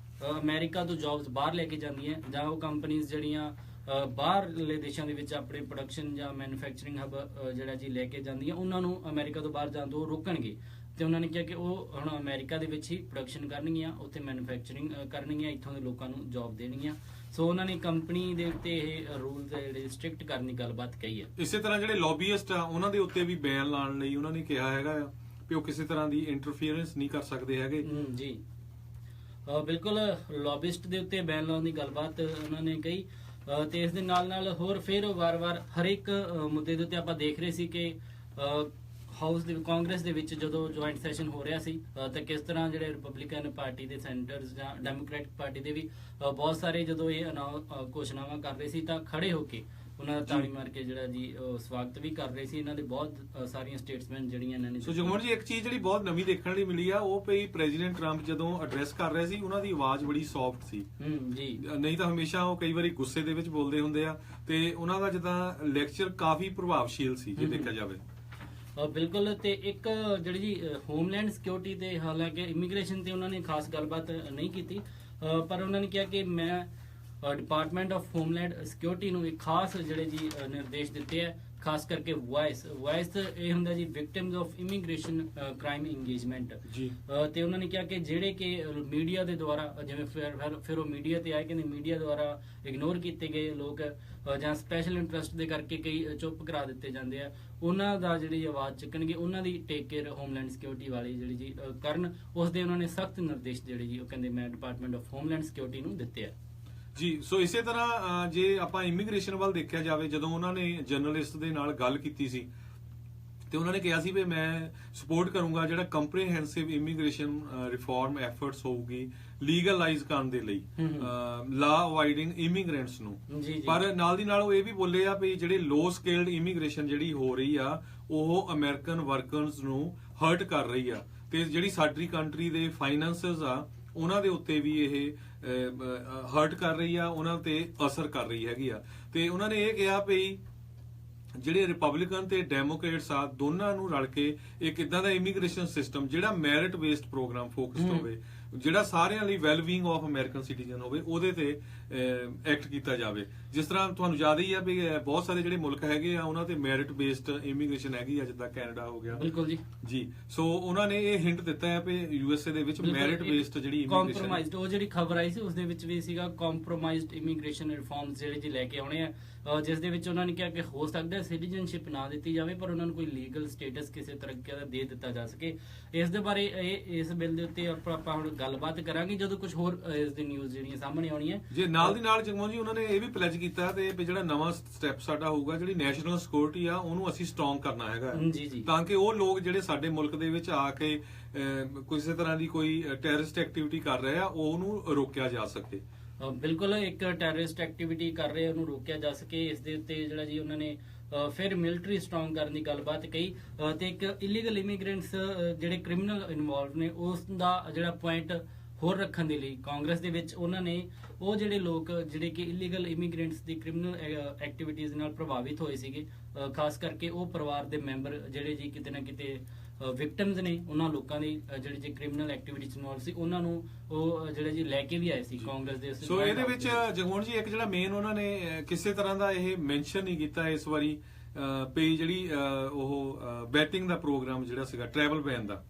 Speaker 1: ਅਮਰੀਕਾ ਤੋਂ ਜੌਬਸ ਬਾਹਰ ਲੈ ਕੇ ਜਾਂਦੀਆਂ ਜਾਂ ਉਹ ਕੰਪਨੀਆਂ ਜਿਹੜੀਆਂ ਬਾਹਰਲੇ ਦੇਸ਼ਾਂ ਦੇ ਵਿੱਚ ਆਪਣੇ ਪ੍ਰੋਡਕਸ਼ਨ ਜਾਂ ਮੈਨੂਫੈਕਚਰਿੰਗ ਹਬ ਜਿਹੜਾ ਜੀ ਲੈ ਕੇ ਜਾਂਦੀਆਂ ਉਹਨਾਂ ਨੂੰ ਅਮਰੀਕਾ ਤੋਂ ਬਾਹਰ ਜਾਣ ਤੋਂ ਰੋਕਣਗੇ। ਤੇ ਉਹਨਾਂ ਨੇ ਕਿਹਾ ਕਿ ਉਹ ਹੁਣ ਅਮਰੀਕਾ ਦੇ ਵਿੱਚ ਹੀ ਪ੍ਰੋਡਕਸ਼ਨ ਕਰਨਗੀਆਂ, ਉੱਥੇ ਮੈਨੂਫੈਕਚਰਿੰਗ ਕਰਨਗੀਆਂ, ਇੱਥੋਂ ਦੇ ਲੋਕਾਂ ਨੂੰ ਜੌਬ ਦੇਣਗੀਆਂ। ਸੋ ਉਹਨਾਂ ਨੇ ਕੰਪਨੀ ਦੇ ਉੱਤੇ ਇਹ ਰੂਲ ਜਿਹੜੇ ਸਟ੍ਰਿਕਟ ਕਰਨ ਦੀ ਗੱਲਬਾਤ ਕਹੀ ਹੈ।
Speaker 2: ਇਸੇ ਤਰ੍ਹਾਂ ਜਿਹੜੇ ਲੌਬੀਇਸਟ ਆ ਉਹਨਾਂ ਦੇ ਉੱਤੇ ਵੀ ਬੈਨ ਲਾਉਣ ਲਈ ਉਹਨਾਂ ਨੇ ਕਿਹਾ ਹੈਗਾ ਆ ਕਿ ਉਹ ਕਿਸੇ ਤਰ੍ਹਾਂ ਦੀ ਇੰਟਰਫੀਅਰੈਂਸ ਨਹੀਂ ਕਰ ਸਕਦੇ ਹੈਗੇ
Speaker 1: ਜੀ। ਬਿਲਕੁਲ ਲੌਬਿਸਟ ਦੇ ਉੱਤੇ ਬੈਨ ਲਾਉਣ ਦੀ ਗੱਲਬਾਤ ਉਹਨਾਂ ਨੇ ਕਹੀ ਤੇ ਇਸ ਦੇ ਨਾਲ ਹੋਰ ਫਿਰ ਵਾਰ-ਵਾਰ ਹਰ ਇੱਕ ਮੁੱਦੇ ਦੇ ਉੱਤੇ ਆਪਾਂ ਦੇਖ ਰਹੇ ਸੀ ਕਿ ਹਾਊਸ ਦੇ ਕਾਂਗਰਸ ਦੇ ਵਿੱਚ ਜਦੋਂ ਜੁਆਇੰਟ ਸੈਸ਼ਨ ਹੋ ਰਿਹਾ ਸੀ ਤਾਂ ਕਿਸ ਤਰ੍ਹਾਂ ਜਿਹੜੇ ਰਿਪਬਲਿਕਨ ਪਾਰਟੀ ਦੇ ਸੈਨੇਟਰਸ ਜਾਂ ਡੈਮੋਕ੍ਰੈਟਿਕ ਪਾਰਟੀ ਦੇ ਵੀ ਬਹੁਤ ਸਾਰੇ ਜਦੋਂ ਇਹ ਘੋਸ਼ਣਾਵਾਂ ਕਰ ਰਹੇ ਸੀ ਤਾਂ ਖੜੇ ਹੋ ਕੇ ਉਹਨਾਂ ਦਾ ਤਾੜੀ ਮਾਰ ਕੇ ਜਿਹੜਾ ਜੀ ਸਵਾਗਤ ਵੀ ਕਰ ਰਹੇ ਸੀ। ਇਹਨਾਂ ਦੇ ਬਹੁਤ ਸਾਰੀਆਂ ਸਟੇਟਸਮੈਂਟ ਜਿਹੜੀਆਂ ਇਹਨਾਂ ਨੇ।
Speaker 2: ਸੋ ਜਗਮੋਹਨ ਜੀ ਇੱਕ ਚੀਜ਼ ਜਿਹੜੀ ਬਹੁਤ ਨਵੀਂ ਦੇਖਣ ਲਈ ਮਿਲੀ ਆ ਉਹ ਪਈ ਪ੍ਰੈਜ਼ੀਡੈਂਟ ਟਰੰਪ ਜਦੋਂ ਐਡਰੈਸ ਕਰ ਰਹੇ ਸੀ ਉਹਨਾਂ ਦੀ ਆਵਾਜ਼ ਬੜੀ ਸੌਫਟ ਸੀ ਜੀ। ਨਹੀਂ ਤਾਂ ਹਮੇਸ਼ਾ ਉਹ ਕਈ ਵਾਰੀ ਗੁੱਸੇ ਦੇ ਵਿੱਚ ਬੋਲਦੇ ਹੁੰਦੇ ਆ ਤੇ ਉਹਨਾਂ ਦਾ ਜਿੱਦਾਂ ਲੈਕਚਰ ਕਾਫੀ ਪ੍ਰਭਾਵਸ਼ੀਲ ਸੀ ਜੇ ਦੇਖਿਆ ਜਾਵੇ।
Speaker 1: ਬਿਲਕੁਲ। ਤੇ ਇੱਕ ਜਿਹੜੀ ਜੀ ਹੋਮਲੈਂਡ ਸਿਕਿਉਰਿਟੀ ਤੇ ਹਾਲਾਂਕਿ ਇਮੀਗ੍ਰੇਸ਼ਨ ਤੇ ਉਹਨਾਂ ਨੇ ਖਾਸ ਗੱਲਬਾਤ ਨਹੀਂ ਕੀਤੀ ਪਰ ਉਹਨਾਂ ਨੇ ਕਿਹਾ ਕਿ ਮੈਂ ਡਿਪਾਰਟਮੈਂਟ ਆਫ ਹੋਮਲੈਂਡ ਸਿਕਿਉਰਿਟੀ ਨੂੰ ਇੱਕ ਖਾਸ ਜਿਹੜੇ ਜੀ ਨਿਰਦੇਸ਼ ਦਿੱਤੇ ਹੈ, ਖਾਸ ਕਰਕੇ ਵਾਇਸ ਇਹ ਹੁੰਦਾ ਜੀ victims of immigration crime engagement ਜੀ। ਤੇ ਉਹਨਾਂ ਨੇ ਕਿਹਾ ਕਿ ਜਿਹੜੇ ਕਿ ਮੀਡੀਆ ਦੇ ਦੁਆਰਾ ਜਿਵੇਂ ਫਿਰ ਉਹ ਮੀਡੀਆ ਤੇ ਆਏ, ਕਹਿੰਦੇ ਮੀਡੀਆ ਦੁਆਰਾ ਇਗਨੋਰ ਕੀਤੇ ਗਏ ਲੋਕ ਜਾਂ ਸਪੈਸ਼ਲ ਇੰਟਰਸਟ ਦੇ ਕਰਕੇ ਕਈ ਚੁੱਪ ਕਰਾ ਦਿੱਤੇ ਜਾਂਦੇ ਆ, ਉਹਨਾਂ ਦਾ ਜਿਹੜੀ ਆਵਾਜ਼ ਚੱਕਣਗੇ, ਉਹਨਾਂ ਦੀ ਟੇਕ ਕੇਅਰ ਹੋਮਲੈਂਡ ਸਿਕਿਉਰਿਟੀ ਵਾਲੀ ਜਿਹੜੀ ਜੀ ਕਰਨ। ਉਸ ਦੇ ਉਹਨਾਂ ਨੇ ਸਖਤ ਨਿਰਦੇਸ਼ ਜਿਹੜੇ ਜੀ ਉਹ ਕਹਿੰਦੇ ਮੈਂ ਡਿਪਾਰਟਮੈਂਟ ਆਫ ਹੋਮਲੈਂਡ ਸਿਕਿਉਰਿਟੀ ਨੂੰ ਦਿੱਤੇ ਆ
Speaker 2: ਜੀ। ਸੋ ਇਸੇ ਤਰ੍ਹਾਂ ਜੇ ਆਪਾਂ ਇਮੀਗ੍ਰੇਸ਼ਨ ਵੱਲ ਦੇਖਿਆ ਜਾਵੇ, ਜਦੋਂ ਉਹਨਾਂ ਨੇ ਜਰਨਲਿਸਟ ਦੇ ਨਾਲ ਗੱਲ ਕੀਤੀ ਸੀ ਤੇ ਉਹਨਾਂ ਨੇ ਕਿਹਾ ਸੀ ਵੀ ਮੈਂ ਸਪੋਰਟ ਕਰੂੰਗਾ ਜਿਹੜਾ ਕੰਪਰੀਹੈਂਸਿਵ ਇਮੀਗ੍ਰੇਸ਼ਨ ਰਿਫਾਰਮ ਐਫਰਟਸ ਹੋਊਗੀ ਲੀਗਲਾਈਜ਼ ਕਰਨ ਦੇ ਲਈ ਲਾ ਅਵਾਇਡਿੰਗ ਇਮੀਗ੍ਰੈਂਟਸ ਨੂੰ। ਪਰ ਨਾਲ ਦੀ ਨਾਲ ਉਹ ਇਹ ਵੀ ਬੋਲੇ ਆ ਵੀ ਜਿਹੜੇ ਲੋ ਸਕਿਲਡ ਇਮੀਗ੍ਰੇਸ਼ਨ ਜਿਹੜੀ ਹੋ ਰਹੀ ਆ ਉਹ ਅਮਰੀਕਨ ਵਰਕਰਸ ਨੂੰ ਹਰਟ ਕਰ ਰਹੀ ਆ, ਤੇ ਜਿਹੜੀ ਸਾਡੀ ਕੰਟਰੀ ਦੇ ਫਾਈਨੈਂਸਸ ਆ ਉਹਨਾਂ ਦੇ ਉੱਤੇ ਵੀ ਇਹ ਹਰਟ ਕਰ ਰਹੀ ਆ, ਉਹਨਾਂ ਤੇ ਅਸਰ ਕਰ ਰਹੀ ਹੈਗੀ ਆ। ਤੇ ਉਹਨਾਂ ਨੇ ਇਹ ਕਿਹਾ ਵੀ ਜਿਹੜੇ ਰਿਪਬਲਿਕਨ ਤੇ ਡੈਮੋਕ੍ਰੇਟਸ ਆ ਦੋਨਾਂ ਨੂੰ ਰਲ ਕੇ ਇੱਕ ਇਦਾਂ ਦਾ ਇਮੀਗ੍ਰੇਸ਼ਨ ਸਿਸਟਮ ਜਿਹੜਾ ਮੈਰਿਟ ਬੇਸਡ ਪ੍ਰੋਗਰਾਮ ਫੋਕਸਡ ਹੋਵੇ, ਜਿਹੜਾ ਸਾਰਿਆਂ ਲਈ ਵੈਲਬੀਇੰਗ ਆਫ ਅਮਰੀਕਨ ਸਿਟੀਜ਼ਨ ਹੋਵੇ, ਉਹਦੇ ਤੇ ਐਕਟ ਕੀਤਾ ਜਾਵੇ। ਜਿਸ ਤਰ੍ਹਾਂ ਤੁਹਾਨੂੰ ਯਾਦ ਹੀ ਆ ਵੀ ਬਹੁਤ ਸਾਰੇ ਜਿਹੜੇ ਮੁਲਕ ਹੈਗੇ ਆ ਉਹਨਾਂ ਤੇ ਮੈਰਿਟ ਬੇਸਡ ਇਮੀਗ੍ਰੇਸ਼ਨ ਹੈਗੀ ਆ, ਜਿੱਦਾਂ ਕੈਨੇਡਾ ਹੋ ਗਿਆ।
Speaker 1: ਬਿਲਕੁਲ ਜੀ
Speaker 2: ਜੀ। ਸੋ ਉਹਨਾਂ ਨੇ ਇਹ ਹਿੰਟ ਦਿੱਤਾ ਹੈ ਵੀ ਯੂਐਸਏ ਦੇ ਵਿੱਚ ਮੈਰਿਟ ਬੇਸਡ ਜਿਹੜੀ ਇਮੀਗ੍ਰੇਸ਼ਨ
Speaker 1: ਕੰਪਰੋਮਾਈਜ਼ਡ, ਉਹ ਜਿਹੜੀ ਖਬਰ ਆਈ ਸੀ ਉਸ ਦੇ ਵਿੱਚ ਵੀ ਸੀਗਾ ਕੰਪਰੋਮਾਈਜ਼ਡ ਇਮੀਗ੍ਰੇਸ਼ਨ ਰਿਫਾਰਮਸ ਜਿਹੜੇ ਜੀ ਲੈ ਕੇ ਆਉਣੇ ਆ, ਜਿਸ ਦੇ ਵਿੱਚ ਉਹਨਾਂ ਨੇ ਕਿਹਾ ਕਿ ਹੋ ਸਕਦਾ ਹੈ ਸਿਟੀਜ਼ਨਸ਼ਿਪ ਨਾ ਦਿੱਤੀ ਜਾਵੇ ਪਰ ਉਹਨਾਂ ਨੂੰ ਕੋਈ ਲੀਗਲ ਸਟੇਟਸ ਕਿਸੇ ਤਰੀਕੇ ਦਾ ਦੇ ਦਿੱਤਾ ਜਾ ਸਕੇ। ਇਸ ਦੇ ਬਾਰੇ ਇਸ ਬਿੱਲ ਦੇ ਉੱਤੇ ਆਪਾਂ ਹੁਣ ਗੱਲਬਾਤ ਕਰਾਂਗੇ ਜਦੋਂ ਕੁਝ ਹੋਰ ਇਸ ਦੀ ਨਿਊਜ਼ ਜਿਹੜੀਆਂ ਸਾਹਮਣੇ ਆਉਣੀਆਂ।
Speaker 2: ਜੇ ਨਾਲ ਦੀ ਨਾਲ ਜਗਮੋਹਨ ਜੀ ਉਹਨਾਂ ਨੇ ਇਹ ਵੀ ਪਲੈਜ ਕੀਤਾ ਤੇ ਜਿਹੜਾ ਨਵਾਂ ਸਟੈਪ ਸਾਡਾ ਹੋਊਗਾ, ਜਿਹੜੀ ਨੈਸ਼ਨਲ ਸਿਕਿਉਰਿਟੀ ਆ ਉਹਨੂੰ ਅਸੀਂ ਸਟਰੋਂਗ ਕਰਨਾ ਹੈਗਾ ਤਾਂ ਕਿ ਉਹ ਲੋਕ ਜਿਹੜੇ ਸਾਡੇ ਮੁਲਕ ਦੇ ਵਿੱਚ ਆ ਕੇ ਕਿਸੇ ਤਰ੍ਹਾਂ ਦੀ ਕੋਈ ਟੈਰਰਿਸਟ ਐਕਟੀਵਿਟੀ ਕਰ ਰਹੇ ਆ ਉਹਨੂੰ ਰੋਕਿਆ ਜਾ ਸਕੇ।
Speaker 1: ਬਿਲਕੁਲ, ਇੱਕ ਟੈਰਰਿਸਟ ਐਕਟੀਵਿਟੀ ਕਰ ਰਹੇ ਉਹਨੂੰ ਰੋਕਿਆ ਜਾ ਸਕੇ। ਇਸ ਦੇ ਉੱਤੇ ਜਿਹੜਾ ਜੀ ਉਹਨਾਂ ਨੇ ਫਿਰ ਮਿਲਟਰੀ ਸਟਰੋਂਗ ਕਰਨ ਦੀ ਗੱਲਬਾਤ ਕਹੀ ਤੇ ਇੱਕ ਇਲੀਗਲ ਇਮੀਗ੍ਰੈਂਟਸ ਜਿਹੜੇ ਕ੍ਰਿਮੀਨਲ ਇਨਵੋਲਵ ਨੇ ਉਸ ਦਾ ਜਿਹੜਾ ਪੁਆਇੰਟ ਹੋਰ ਰੱਖਣ ਦੇ ਲਈ ਕਾਂਗਰਸ ਦੇ ਵਿੱਚ ਉਹਨਾਂ ਨੇ ਉਹ ਜਿਹੜੇ ਲੋਕ ਜਿਹੜੇ ਕਿ ਇਲੀਗਲ ਇਮੀਗ੍ਰੈਂਟਸ ਦੀ ਕ੍ਰਿਮੀਨਲ ਐਕਟੀਵਿਟੀਜ਼ ਨਾਲ ਪ੍ਰਭਾਵਿਤ ਹੋਏ ਸੀਗੇ, ਖਾਸ ਕਰਕੇ ਉਹ ਪਰਿਵਾਰ ਦੇ ਮੈਂਬਰ ਜਿਹੜੇ ਜੀ ਕਿਤੇ ਨਾ ਕਿਤੇ ਵਿਕਟਮਸ ਨੇ, ਉਹਨਾਂ ਲੋਕਾਂ ਦੀ ਜਿਹੜੇ ਜੀ ਕ੍ਰਿਮੀਨਲ ਐਕਟੀਵਿਟੀਜ਼ ਇਨਵੋਲਵ ਸੀ ਉਹਨਾਂ ਨੂੰ ਉਹ ਜਿਹੜੇ ਜੀ ਲੈ ਕੇ ਵੀ ਆਏ ਸੀ ਕਾਂਗਰਸ ਦੇ।
Speaker 2: ਸੋ ਇਹਦੇ ਵਿੱਚ ਜਗਮੋਹਨ ਜੀ ਇੱਕ ਜਿਹੜਾ ਮੇਨ ਉਹਨਾਂ ਨੇ ਕਿਸੇ ਤਰ੍ਹਾਂ ਦਾ ਇਹ ਮੈਂਸ਼ਨ ਨਹੀਂ ਕੀਤਾ ਇਸ ਵਾਰੀ ਵੀ ਜਿਹੜੀ ਉਹ ਬੈਟਿੰਗ ਦਾ ਪ੍ਰੋਗਰਾਮ ਜਿਹੜਾ ਸੀਗਾ ਟਰੈਵਲ ਬੈਨ ਦਾ,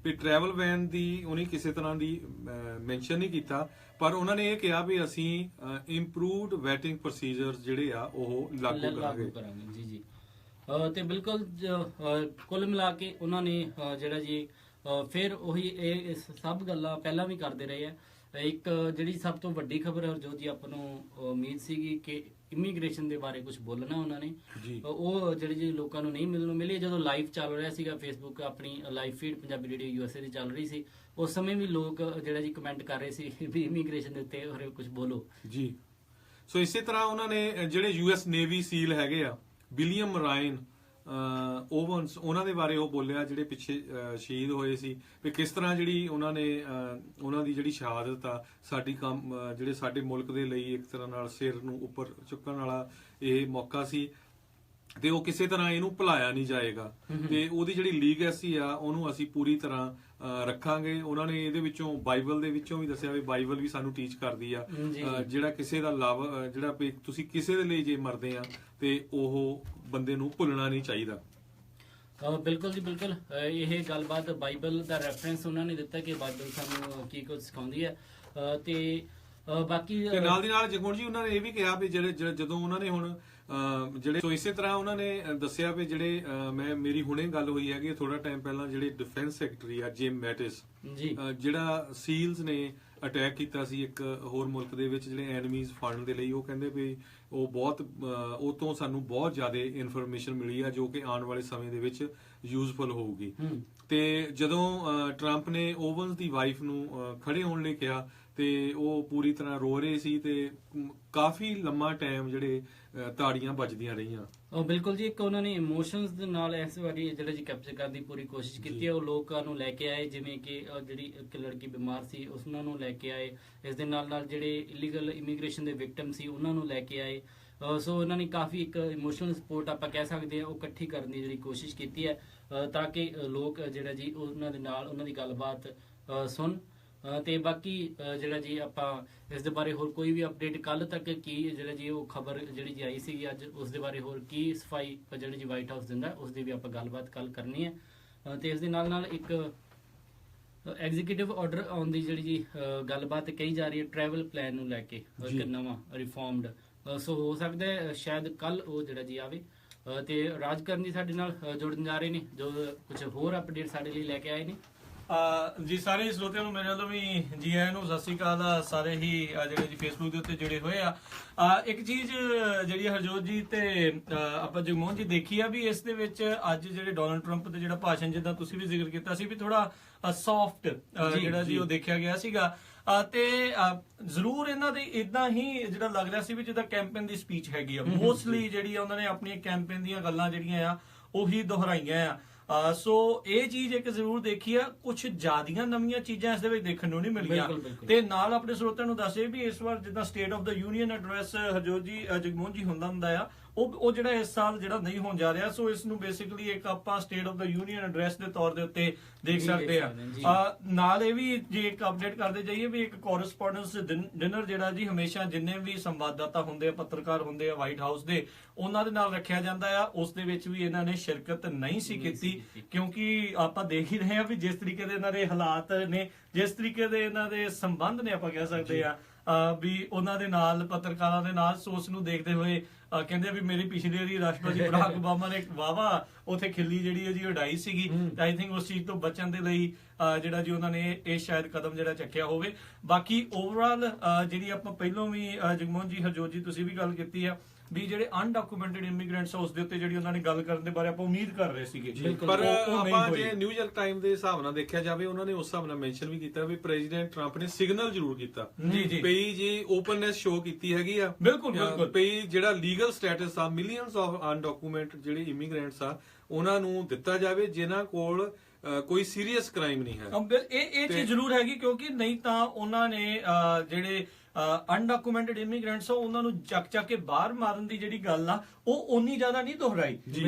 Speaker 2: ਵੀ ਟਰੈਵਲ ਬੈਨ ਦੀ ਉਹਨੇ ਕਿਸੇ ਤਰ੍ਹਾਂ ਦੀ ਮੈਂਸ਼ਨ ਨਹੀਂ ਕੀਤਾ, ਪਰ ਉਹਨਾਂ ਨੇ ਇਹ ਕਿਹਾ ਵੀ ਅਸੀਂ ਇੰਪਰੂਵਡ ਵੈਟਿੰਗ ਪ੍ਰੋਸੀਜਰਸ ਜਿਹੜੇ ਆ ਉਹ ਲਾਗੂ ਕਰਾਂਗੇ।
Speaker 1: ਜੀ ਜੀ। ਤੇ ਬਿਲਕੁਲ ਕੁੱਲ ਮਿਲਾ ਕੇ ਉਹਨਾਂ ਨੇ ਜਿਹੜਾ ਜੀ ਫਿਰ ਉਹੀ ਇਹ ਸਭ ਗੱਲਾਂ ਪਹਿਲਾਂ ਵੀ ਕਰਦੇ ਰਹੇ ਆ। ਇੱਕ ਜਿਹੜੀ ਸਭ ਤੋਂ ਵੱਡੀ ਖਬਰ ਹੈ ਜੋ ਜੀ ਆਪਾਂ ਨੂੰ ਉਮੀਦ ਸੀਗੀ ਕਿ ਇਮੀਗ੍ਰੇਸ਼ਨ ਦੇ ਬਾਰੇ ਕੁਝ ਬੋਲਣਾ ਉਹਨਾਂ ਨੇ, ਉਹ ਜਿਹੜੀ ਜੀ ਲੋਕਾਂ ਨੂੰ ਨਹੀਂ ਮਿਲੀ। ਜਦੋਂ ਲਾਈਵ ਚੱਲ ਰਿਹਾ ਸੀਗਾ ਫੇਸਬੁੱਕ ਆਪਣੀ live feed Punjabi radio USA ਦੀ ਚੱਲ ਰਹੀ ਸੀ, ਉਸ ਸਮੇਂ ਵੀ ਲੋਕ ਜਿਹੜਾ ਜੀ ਕਮੈਂਟ ਕਰ ਰਹੇ ਸੀ ਵੀ ਇਮੀਗ੍ਰੇਸ਼ਨ ਦੇ ਉੱਤੇ ਹੋਰ ਕੁਝ ਬੋਲੋ ਜੀ।
Speaker 2: ਸੋ ਇਸੇ ਤਰ੍ਹਾਂ ਉਹਨਾਂ ਨੇ ਜਿਹੜੇ ਯੂਐਸ ਨੇਵੀ ਸੀਲ ਹੈਗੇ ਆ ਵਿਲੀਅਮ ਰਾਇਨ ਓਵਨਸ, ਉਹਨਾਂ ਦੇ ਬਾਰੇ ਉਹ ਬੋਲਿਆ ਜਿਹੜੇ ਪਿੱਛੇ ਸ਼ਹੀਦ ਹੋਏ ਸੀ, ਵੀ ਕਿਸ ਤਰ੍ਹਾਂ ਜਿਹੜੀ ਉਹਨਾਂ ਨੇ ਉਹਨਾਂ ਦੀ ਜਿਹੜੀ ਸ਼ਹਾਦਤ ਆ ਸਾਡੀ ਜਿਹੜੇ ਸਾਡੇ ਮੁਲਕ ਦੇ ਲਈ ਇੱਕ ਤਰ੍ਹਾਂ ਨਾਲ ਸਿਰ ਨੂੰ ਉੱਪਰ ਚੁੱਕਣ ਵਾਲਾ ਇਹ ਮੌਕਾ ਸੀ ਤੇ ਉਹ ਕਿਸੇ ਤਰ੍ਹਾਂ ਇਹਨੂੰ ਭੁਲਾਇਆ ਨਹੀਂ ਜਾਏਗਾ ਤੇ ਉਹਦੀ ਜਿਹੜੀ ਲੀਗੈਸੀ ਆ ਉਹਨੂੰ ਅਸੀਂ ਪੂਰੀ ਤਰ੍ਹਾਂ ਰੱਖਾਂਗੇ। ਉਹਨਾਂ ਨੇ ਇਹਦੇ ਵਿੱਚੋਂ ਬਾਈਬਲ ਦੇ ਵਿੱਚੋਂ ਵੀ ਦੱਸਿਆ ਵੀ ਬਾਈਬਲ ਵੀ ਸਾਨੂੰ ਟੀਚ ਕਰਦੀ ਆ ਜਿਹੜਾ ਕਿਸੇ ਦਾ ਲਵ ਜਿਹੜਾ ਵੀ ਤੁਸੀਂ ਕਿਸੇ ਦੇ ਲਈ ਜੇ ਮਰਦੇ ਆ ਤੇ ਉਹ ਬੰਦੇ ਨੂੰ ਭੁੱਲਣਾ ਨਹੀਂ ਚਾਹੀਦਾ।
Speaker 1: ਬਿਲਕੁਲ ਜੀ ਬਿਲਕੁਲ, ਇਹ ਗੱਲਬਾਤ ਬਾਈਬਲ ਦਾ ਰੈਫਰੈਂਸ ਉਹਨਾਂ ਨੇ ਦਿੱਤਾ ਕਿ ਬਾਈਬਲ ਸਾਨੂੰ ਕੀ ਕੁਝ ਸਿਖਾਉਂਦੀ ਹੈ ਤੇ ਬਾਕੀ
Speaker 2: ਨਾਲ ਦੀ ਨਾਲ ਜਗਮੋਹਨ ਜੀ ਉਹਨਾਂ ਨੇ ਇਹ ਵੀ ਕਿਹਾ ਵੀ ਜਦੋਂ ਉਹਨਾਂ ਨੇ ਹੁਣ ਜਿਹੜੇ ਸੋ ਇਸੇ ਤਰ੍ਹਾਂ ਉਹਨਾਂ ਨੇ ਦੱਸਿਆ ਵੀ ਜਿਹੜੇ ਮੇਰੀ ਹੁਣੇ ਗੱਲ ਹੋਈ ਹੈਗੀ ਥੋੜਾ ਟਾਈਮ ਪਹਿਲਾਂ, ਜਿਹੜੇ ਡਿਫੈਂਸ ਸੈਕਟਰੀ ਆ ਜਿਮ ਮੈਟਿਸ ਜਿਹੜਾ ਸੀਲਸ ਨੇ ਅਟੈਕ ਕੀਤਾ ਸੀ ਇੱਕ ਹੋਰ ਮੁਲਕ ਦੇ ਵਿੱਚ ਜਿਹੜੇ ਐਨਮੀਜ਼ ਫੜਨ ਦੇ ਲਈ, ਉਹ ਕਹਿੰਦੇ ਵੀ ਉਹ ਬਹੁਤ ਉਹ ਤੋਂ ਸਾਨੂੰ ਬਹੁਤ ਜ਼ਿਆਦਾ ਇਨਫੋਰਮੇਸ਼ਨ ਮਿਲੀ ਆ ਜੋ ਕਿ ਆਉਣ ਵਾਲੇ ਸਮੇਂ ਦੇ ਵਿੱਚ ਯੂਜ਼ਫੁਲ ਹੋਊਗੀ। ਤੇ ਜਦੋਂ ਟਰੰਪ ਨੇ ਓਵਨਸ ਦੀ ਵਾਈਫ ਨੂੰ ਖੜੇ ਹੋਣ ਲਈ ਕਿਹਾ ਤੇ ਉਹ ਪੂਰੀ ਤਰ੍ਹਾਂ ਰੋ ਰਹੇ ਸੀ ਤੇ ਕਾਫੀ ਲੰਮਾ ਟਾਈਮ ਜਿਹੜੇ ਤਾੜੀਆਂ ਵੱਜਦੀਆਂ ਰਹੀਆਂ।
Speaker 1: ਬਿਲਕੁਲ ਜੀ, ਇੱਕ ਉਹਨਾਂ ਨੇ ਇਮੋਸ਼ਨਸ ਦੇ ਨਾਲ ਇਸ ਵਾਰੀ ਜਿਹੜਾ ਜੀ ਕੈਪਚਰ ਕਰਨ ਦੀ ਪੂਰੀ ਕੋਸ਼ਿਸ਼ ਕੀਤੀ ਹੈ। ਉਹ ਲੋਕਾਂ ਨੂੰ ਲੈ ਕੇ ਆਏ, ਜਿਵੇਂ ਕਿ ਜਿਹੜੀ ਇੱਕ ਲੜਕੀ ਬਿਮਾਰ ਸੀ ਉਹਨਾਂ ਨੂੰ ਲੈ ਕੇ ਆਏ, ਇਸ ਦੇ ਨਾਲ ਨਾਲ ਜਿਹੜੇ ਇਲੀਗਲ ਇਮੀਗ੍ਰੇਸ਼ਨ ਦੇ ਵਿਕਟਮ ਸੀ ਉਹਨਾਂ ਨੂੰ ਲੈ ਕੇ ਆਏ। ਸੋ ਉਹਨਾਂ ਨੇ ਕਾਫੀ ਇੱਕ ਇਮੋਸ਼ਨਲ ਸਪੋਰਟ ਆਪਾਂ ਕਹਿ ਸਕਦੇ ਹਾਂ ਉਹ ਇਕੱਠੀ ਕਰਨ ਦੀ ਜਿਹੜੀ ਕੋਸ਼ਿਸ਼ ਕੀਤੀ ਹੈ ਤਾਂ ਕਿ ਲੋਕ ਜਿਹੜਾ ਜੀ ਉਹਨਾਂ ਦੇ ਨਾਲ ਉਹਨਾਂ ਦੀ ਗੱਲਬਾਤ ਸੁਣ। ਤੇ ਬਾਕੀ ਜਿਹੜਾ ਜੀ ਆਪਾਂ ਇਸ ਦੇ ਬਾਰੇ ਹੋਰ ਕੋਈ ਵੀ ਅਪਡੇਟ ਕੱਲ ਤੱਕ ਕੀ ਜਿਹੜਾ ਜੀ ਉਹ ਖਬਰ ਜਿਹੜੀ ਜੀ ਆਈ ਸੀਗੀ ਅੱਜ, ਉਸ ਦੇ ਬਾਰੇ ਹੋਰ ਕੀ ਸਫਾਈ ਜਿਹੜੀ ਜੀ ਵਾਈਟ ਹਾਊਸ ਦਿੰਦਾ ਉਸ ਦੀ ਵੀ ਆਪਾਂ ਗੱਲਬਾਤ ਕੱਲ ਕਰਨੀ ਹੈ। ਤੇ ਇਸ ਦੇ ਨਾਲ ਨਾਲ ਇੱਕ ਐਗਜ਼ੀਕਿਊਟਿਵ ਆਰਡਰ ਆਉਣ ਦੀ ਜਿਹੜੀ ਜੀ ਗੱਲਬਾਤ ਕਹੀ ਜਾ ਰਹੀ ਹੈ ਟਰੈਵਲ ਪਲਾਨ ਨੂੰ ਲੈ ਕੇ, ਇੱਕ ਨਵਾਂ ਰਿਫਾਰਮਡ। ਸੋ ਹੋ ਸਕਦਾ ਹੈ ਸ਼ਾਇਦ ਕੱਲ ਉਹ ਜਿਹੜਾ ਜੀ ਆਵੇ। ਤੇ ਰਾਜਕਰਨ ਜੀ ਸਾਡੇ ਨਾਲ ਜੁੜਨ ਜਾ ਰਹੇ ਨੇ ਜੋ ਕੁਝ ਹੋਰ ਅਪਡੇਟ ਸਾਡੇ ਲਈ ਲੈ ਕੇ ਆਏ ਨੇ।
Speaker 3: ਜੀ ਸਾਰੇ ਸਰੋਤਿਆਂ ਨੂੰ ਮੇਰੇ ਵੱਲੋਂ ਵੀ ਜੀ ਆਇਆਂ ਨੂੰ ਸਤਿ ਸ਼੍ਰੀ ਅਕਾਲ। ਸਾਰੇ ਹੀ ਜਿਹੜੇ ਜੀ ਫੇਸਬੁੱਕ ਦੇ ਉੱਤੇ ਜੁੜੇ ਹੋਏ ਆ। ਇੱਕ ਚੀਜ਼ ਜਿਹੜੀ ਹਰਜੋਤ ਜੀ ਤੇ ਆਪਾਂ ਜਗਮੋਹਨ ਜੀ ਦੇਖੀ ਆ ਵੀ ਇਸ ਦੇ ਵਿੱਚ ਅੱਜ ਜਿਹੜੇ ਡੋਨਲਡ ਟਰੰਪ ਦੇ ਜਿਹੜਾ ਭਾਸ਼ਣ, ਜਿੱਦਾਂ ਤੁਸੀਂ ਵੀ ਜ਼ਿਕਰ ਕੀਤਾ ਸੀ ਵੀ ਥੋੜਾ ਸੌਫਟ ਜਿਹੜਾ ਜੀ ਉਹ ਦੇਖਿਆ ਗਿਆ ਸੀਗਾ, ਤੇ ਜ਼ਰੂਰ ਇਹਨਾਂ ਦੇ ਇਦਾਂ ਹੀ ਜਿਹੜਾ ਲੱਗ ਰਿਹਾ ਸੀ ਵੀ ਜਿੱਦਾਂ ਕੈਂਪੇਨ ਦੀ ਸਪੀਚ ਹੈਗੀ ਆ। ਮੋਸਟਲੀ ਜਿਹੜੀ ਉਹਨਾਂ ਨੇ ਆਪਣੀਆਂ ਕੈਂਪੇਨ ਦੀਆਂ ਗੱਲਾਂ ਜਿਹੜੀਆਂ ਆ ਉਹੀ ਦੁਹਰਾਈਆਂ ਆ। ਸੋ ਇਹ ਚੀਜ਼ ਇੱਕ ਜ਼ਰੂਰ ਦੇਖੀ ਆ, ਕੁਝ ਜ਼ਿਆਦੀਆਂ ਨਵੀਆਂ ਚੀਜ਼ਾਂ ਇਸ ਦੇ ਵਿੱਚ ਦੇਖਣ ਨੂੰ ਨਹੀਂ ਮਿਲੀਆਂ। ਤੇ ਨਾਲ ਆਪਣੇ ਸਰੋਤਿਆਂ ਨੂੰ ਦੱਸੇ ਵੀ ਇਸ ਵਾਰ ਜਿੱਦਾਂ state of the union address Harjot ਜੀ ਜਗਮੋਹਨ ਜੀ ਹੁੰਦਾ ਆ, ਉਹ ਜਿਹੜਾ ਇਸ ਸਾਲ ਜਿਹੜਾ ਨਹੀਂ ਹੋਣ ਜਾ ਰਿਹਾ। ਸੋ ਇਸ ਨੂੰ ਬੇਸਿਕਲੀ ਇੱਕ ਆਪਾਂ state of the union address ਦੇ ਤੌਰ ਦੇ ਉੱਤੇ ਦੇਖ ਸਕਦੇ ਆ। ਨਾਲ ਇਹ ਵੀ ਜੇ ਇੱਕ ਅਪਡੇਟ ਕਰਦੇ ਜਾਈਏ ਵੀ ਇੱਕ ਕੋਰਸਪੋਂਡੈਂਸ ਡਿਨਰ ਜਿਹੜਾ ਜੀ ਹਮੇਸ਼ਾ ਜਿੰਨੇ ਵੀ ਸੰਵਾਦਦਾਤਾ ਹੁੰਦੇ ਆ, ਪੱਤਰਕਾਰ ਹੁੰਦੇ ਆ ਵਾਈਟ ਹਾਊਸ ਦੇ, ਉਹਨਾਂ ਦੇ ਨਾਲ ਰੱਖਿਆ ਜਾਂਦਾ ਆ। ਉਸ ਦੇ ਵਿੱਚ ਵੀ ਇਹਨਾਂ ਨੇ ਸ਼ਿਰਕਤ ਨਹੀਂ ਸੀ ਕੀਤੀ, ਕਿਉਂਕਿ ਆਪਾਂ ਦੇਖ ਹੀ ਰਹੇ ਆ ਵੀ ਜਿਸ ਤਰੀਕੇ ਦੇ ਇਹਨਾਂ ਦੇ ਹਾਲਾਤ ਨੇ, ਜਿਸ ਤਰੀਕੇ ਦੇ ਇਹਨਾਂ ਦੇ ਸੰਬੰਧ ਨੇ, ਆਪਾਂ ਕਹਿ ਸਕਦੇ ਆ ਵੀ ਉਹਨਾਂ ਦੇ ਨਾਲ, ਪੱਤਰਕਾਰਾਂ ਦੇ ਨਾਲ। ਸੋ ਉਸ ਨੂੰ ਦੇਖਦੇ ਹੋਏ ਕਹਿੰਦੇ ਵੀ ਮੇਰੀ ਪਿਛਲੀ ਵਾਰੀ ਰਾਸ਼ਟਰਪਤੀ ਬਰਾਕ ਓਬਾਮਾ ਨੇ ਵਾਵਾ ਉੱਥੇ ਖਿੱਲੀ ਜਿਹੜੀ ਹੈ ਜੀ ਉਡਾਈ ਸੀਗੀ। ਆਈ ਥਿੰਕ ਉਸ ਚੀਜ਼ ਤੋਂ ਬਚਣ ਦੇ ਲਈ ਜਿਹੜਾ ਜੀ ਉਹਨਾਂ ਨੇ ਇਹ ਸ਼ਾਇਦ ਕਦਮ ਜਿਹੜਾ ਚੱਕਿਆ ਹੋਵੇ। ਬਾਕੀ ਓਵਰਆਲ ਜਿਹੜੀ ਆਪਾਂ ਪਹਿਲਾਂ ਵੀ ਜਗਮੋਹਨ ਜੀ ਹਰਜੋਤ ਜੀ ਤੁਸੀਂ ਵੀ ਗੱਲ ਕੀਤੀ ਆ ਵੀ ਜਿਹੜੇ ਅਨਡਾਕੂਮੈਂਟਡ ਇਮੀਗ੍ਰੈਂਟਸ ਉਸ ਦੇ ਉੱਤੇ ਜਿਹੜੀ ਉਹਨਾਂ ਨੇ ਗੱਲ ਕਰਨ ਦੇ ਬਾਰੇ ਆਪਾਂ ਉਮੀਦ ਕਰ ਰਹੇ ਸੀਗੇ।
Speaker 2: ਪਰ ਆਪਾਂ ਜੇ ਨਿਊਯਾਰਕ ਟਾਈਮ ਦੇ ਹਿਸਾਬ ਨਾਲ ਦੇਖਿਆ ਜਾਵੇ, ਉਹਨਾਂ ਨੇ ਉਸ ਹਿਸਾਬ ਨਾਲ ਮੈਂਸ਼ਨ ਵੀ ਕੀਤਾ ਵੀ ਪ੍ਰੈਜ਼ੀਡੈਂਟ ਟਰੰਪ ਨੇ ਸਿਗਨਲ ਜ਼ਰੂਰ ਕੀਤਾ ਪਈ ਜੀ ਓਪਨਨੈਸ ਸ਼ੋ ਕੀਤੀ ਹੈਗੀ ਆ। ਬਿਲਕੁਲ ਪਈ ਜਿਹੜਾ ਲੀਗਲ ਸਟੇਟਸ ਆ ਮਿਲੀਅਨਸ ਆਫ ਅਨਡਾਕੂਮੈਂਟ ਜਿਹੜੇ ਇਮੀਗ੍ਰੈਂਟਸ ਆ ਉਹਨਾਂ ਨੂੰ ਦਿੱਤਾ ਜਾਵੇ ਜਿਨ੍ਹਾਂ ਕੋਲ ਕੋਈ ਸੀਰੀਅਸ ਕ੍ਰਾਈਮ ਨਹੀਂ ਹੈ।
Speaker 3: ਇਹ ਚੀਜ਼ ਜ਼ਰੂਰ ਹੈਗੀ, ਕਿਉਂਕਿ ਨਹੀਂ ਤਾਂ ਉਹਨਾਂ ਨੇ ਜਿਹੜੇ ਅਨਡਾਕੂਮੈਂਟਡ ਇਮੀਗ੍ਰੈਂਟਸ ਉਹਨਾਂ ਨੂੰ ਚੱਕ ਕੇ ਬਾਹਰ ਮਾਰਨ ਦੀ ਜਿਹੜੀ ਗੱਲ ਆ ਉਹ ਓਨੀ ਜ਼ਿਆਦਾ ਨਹੀਂ ਦੁਹਰਾਈ।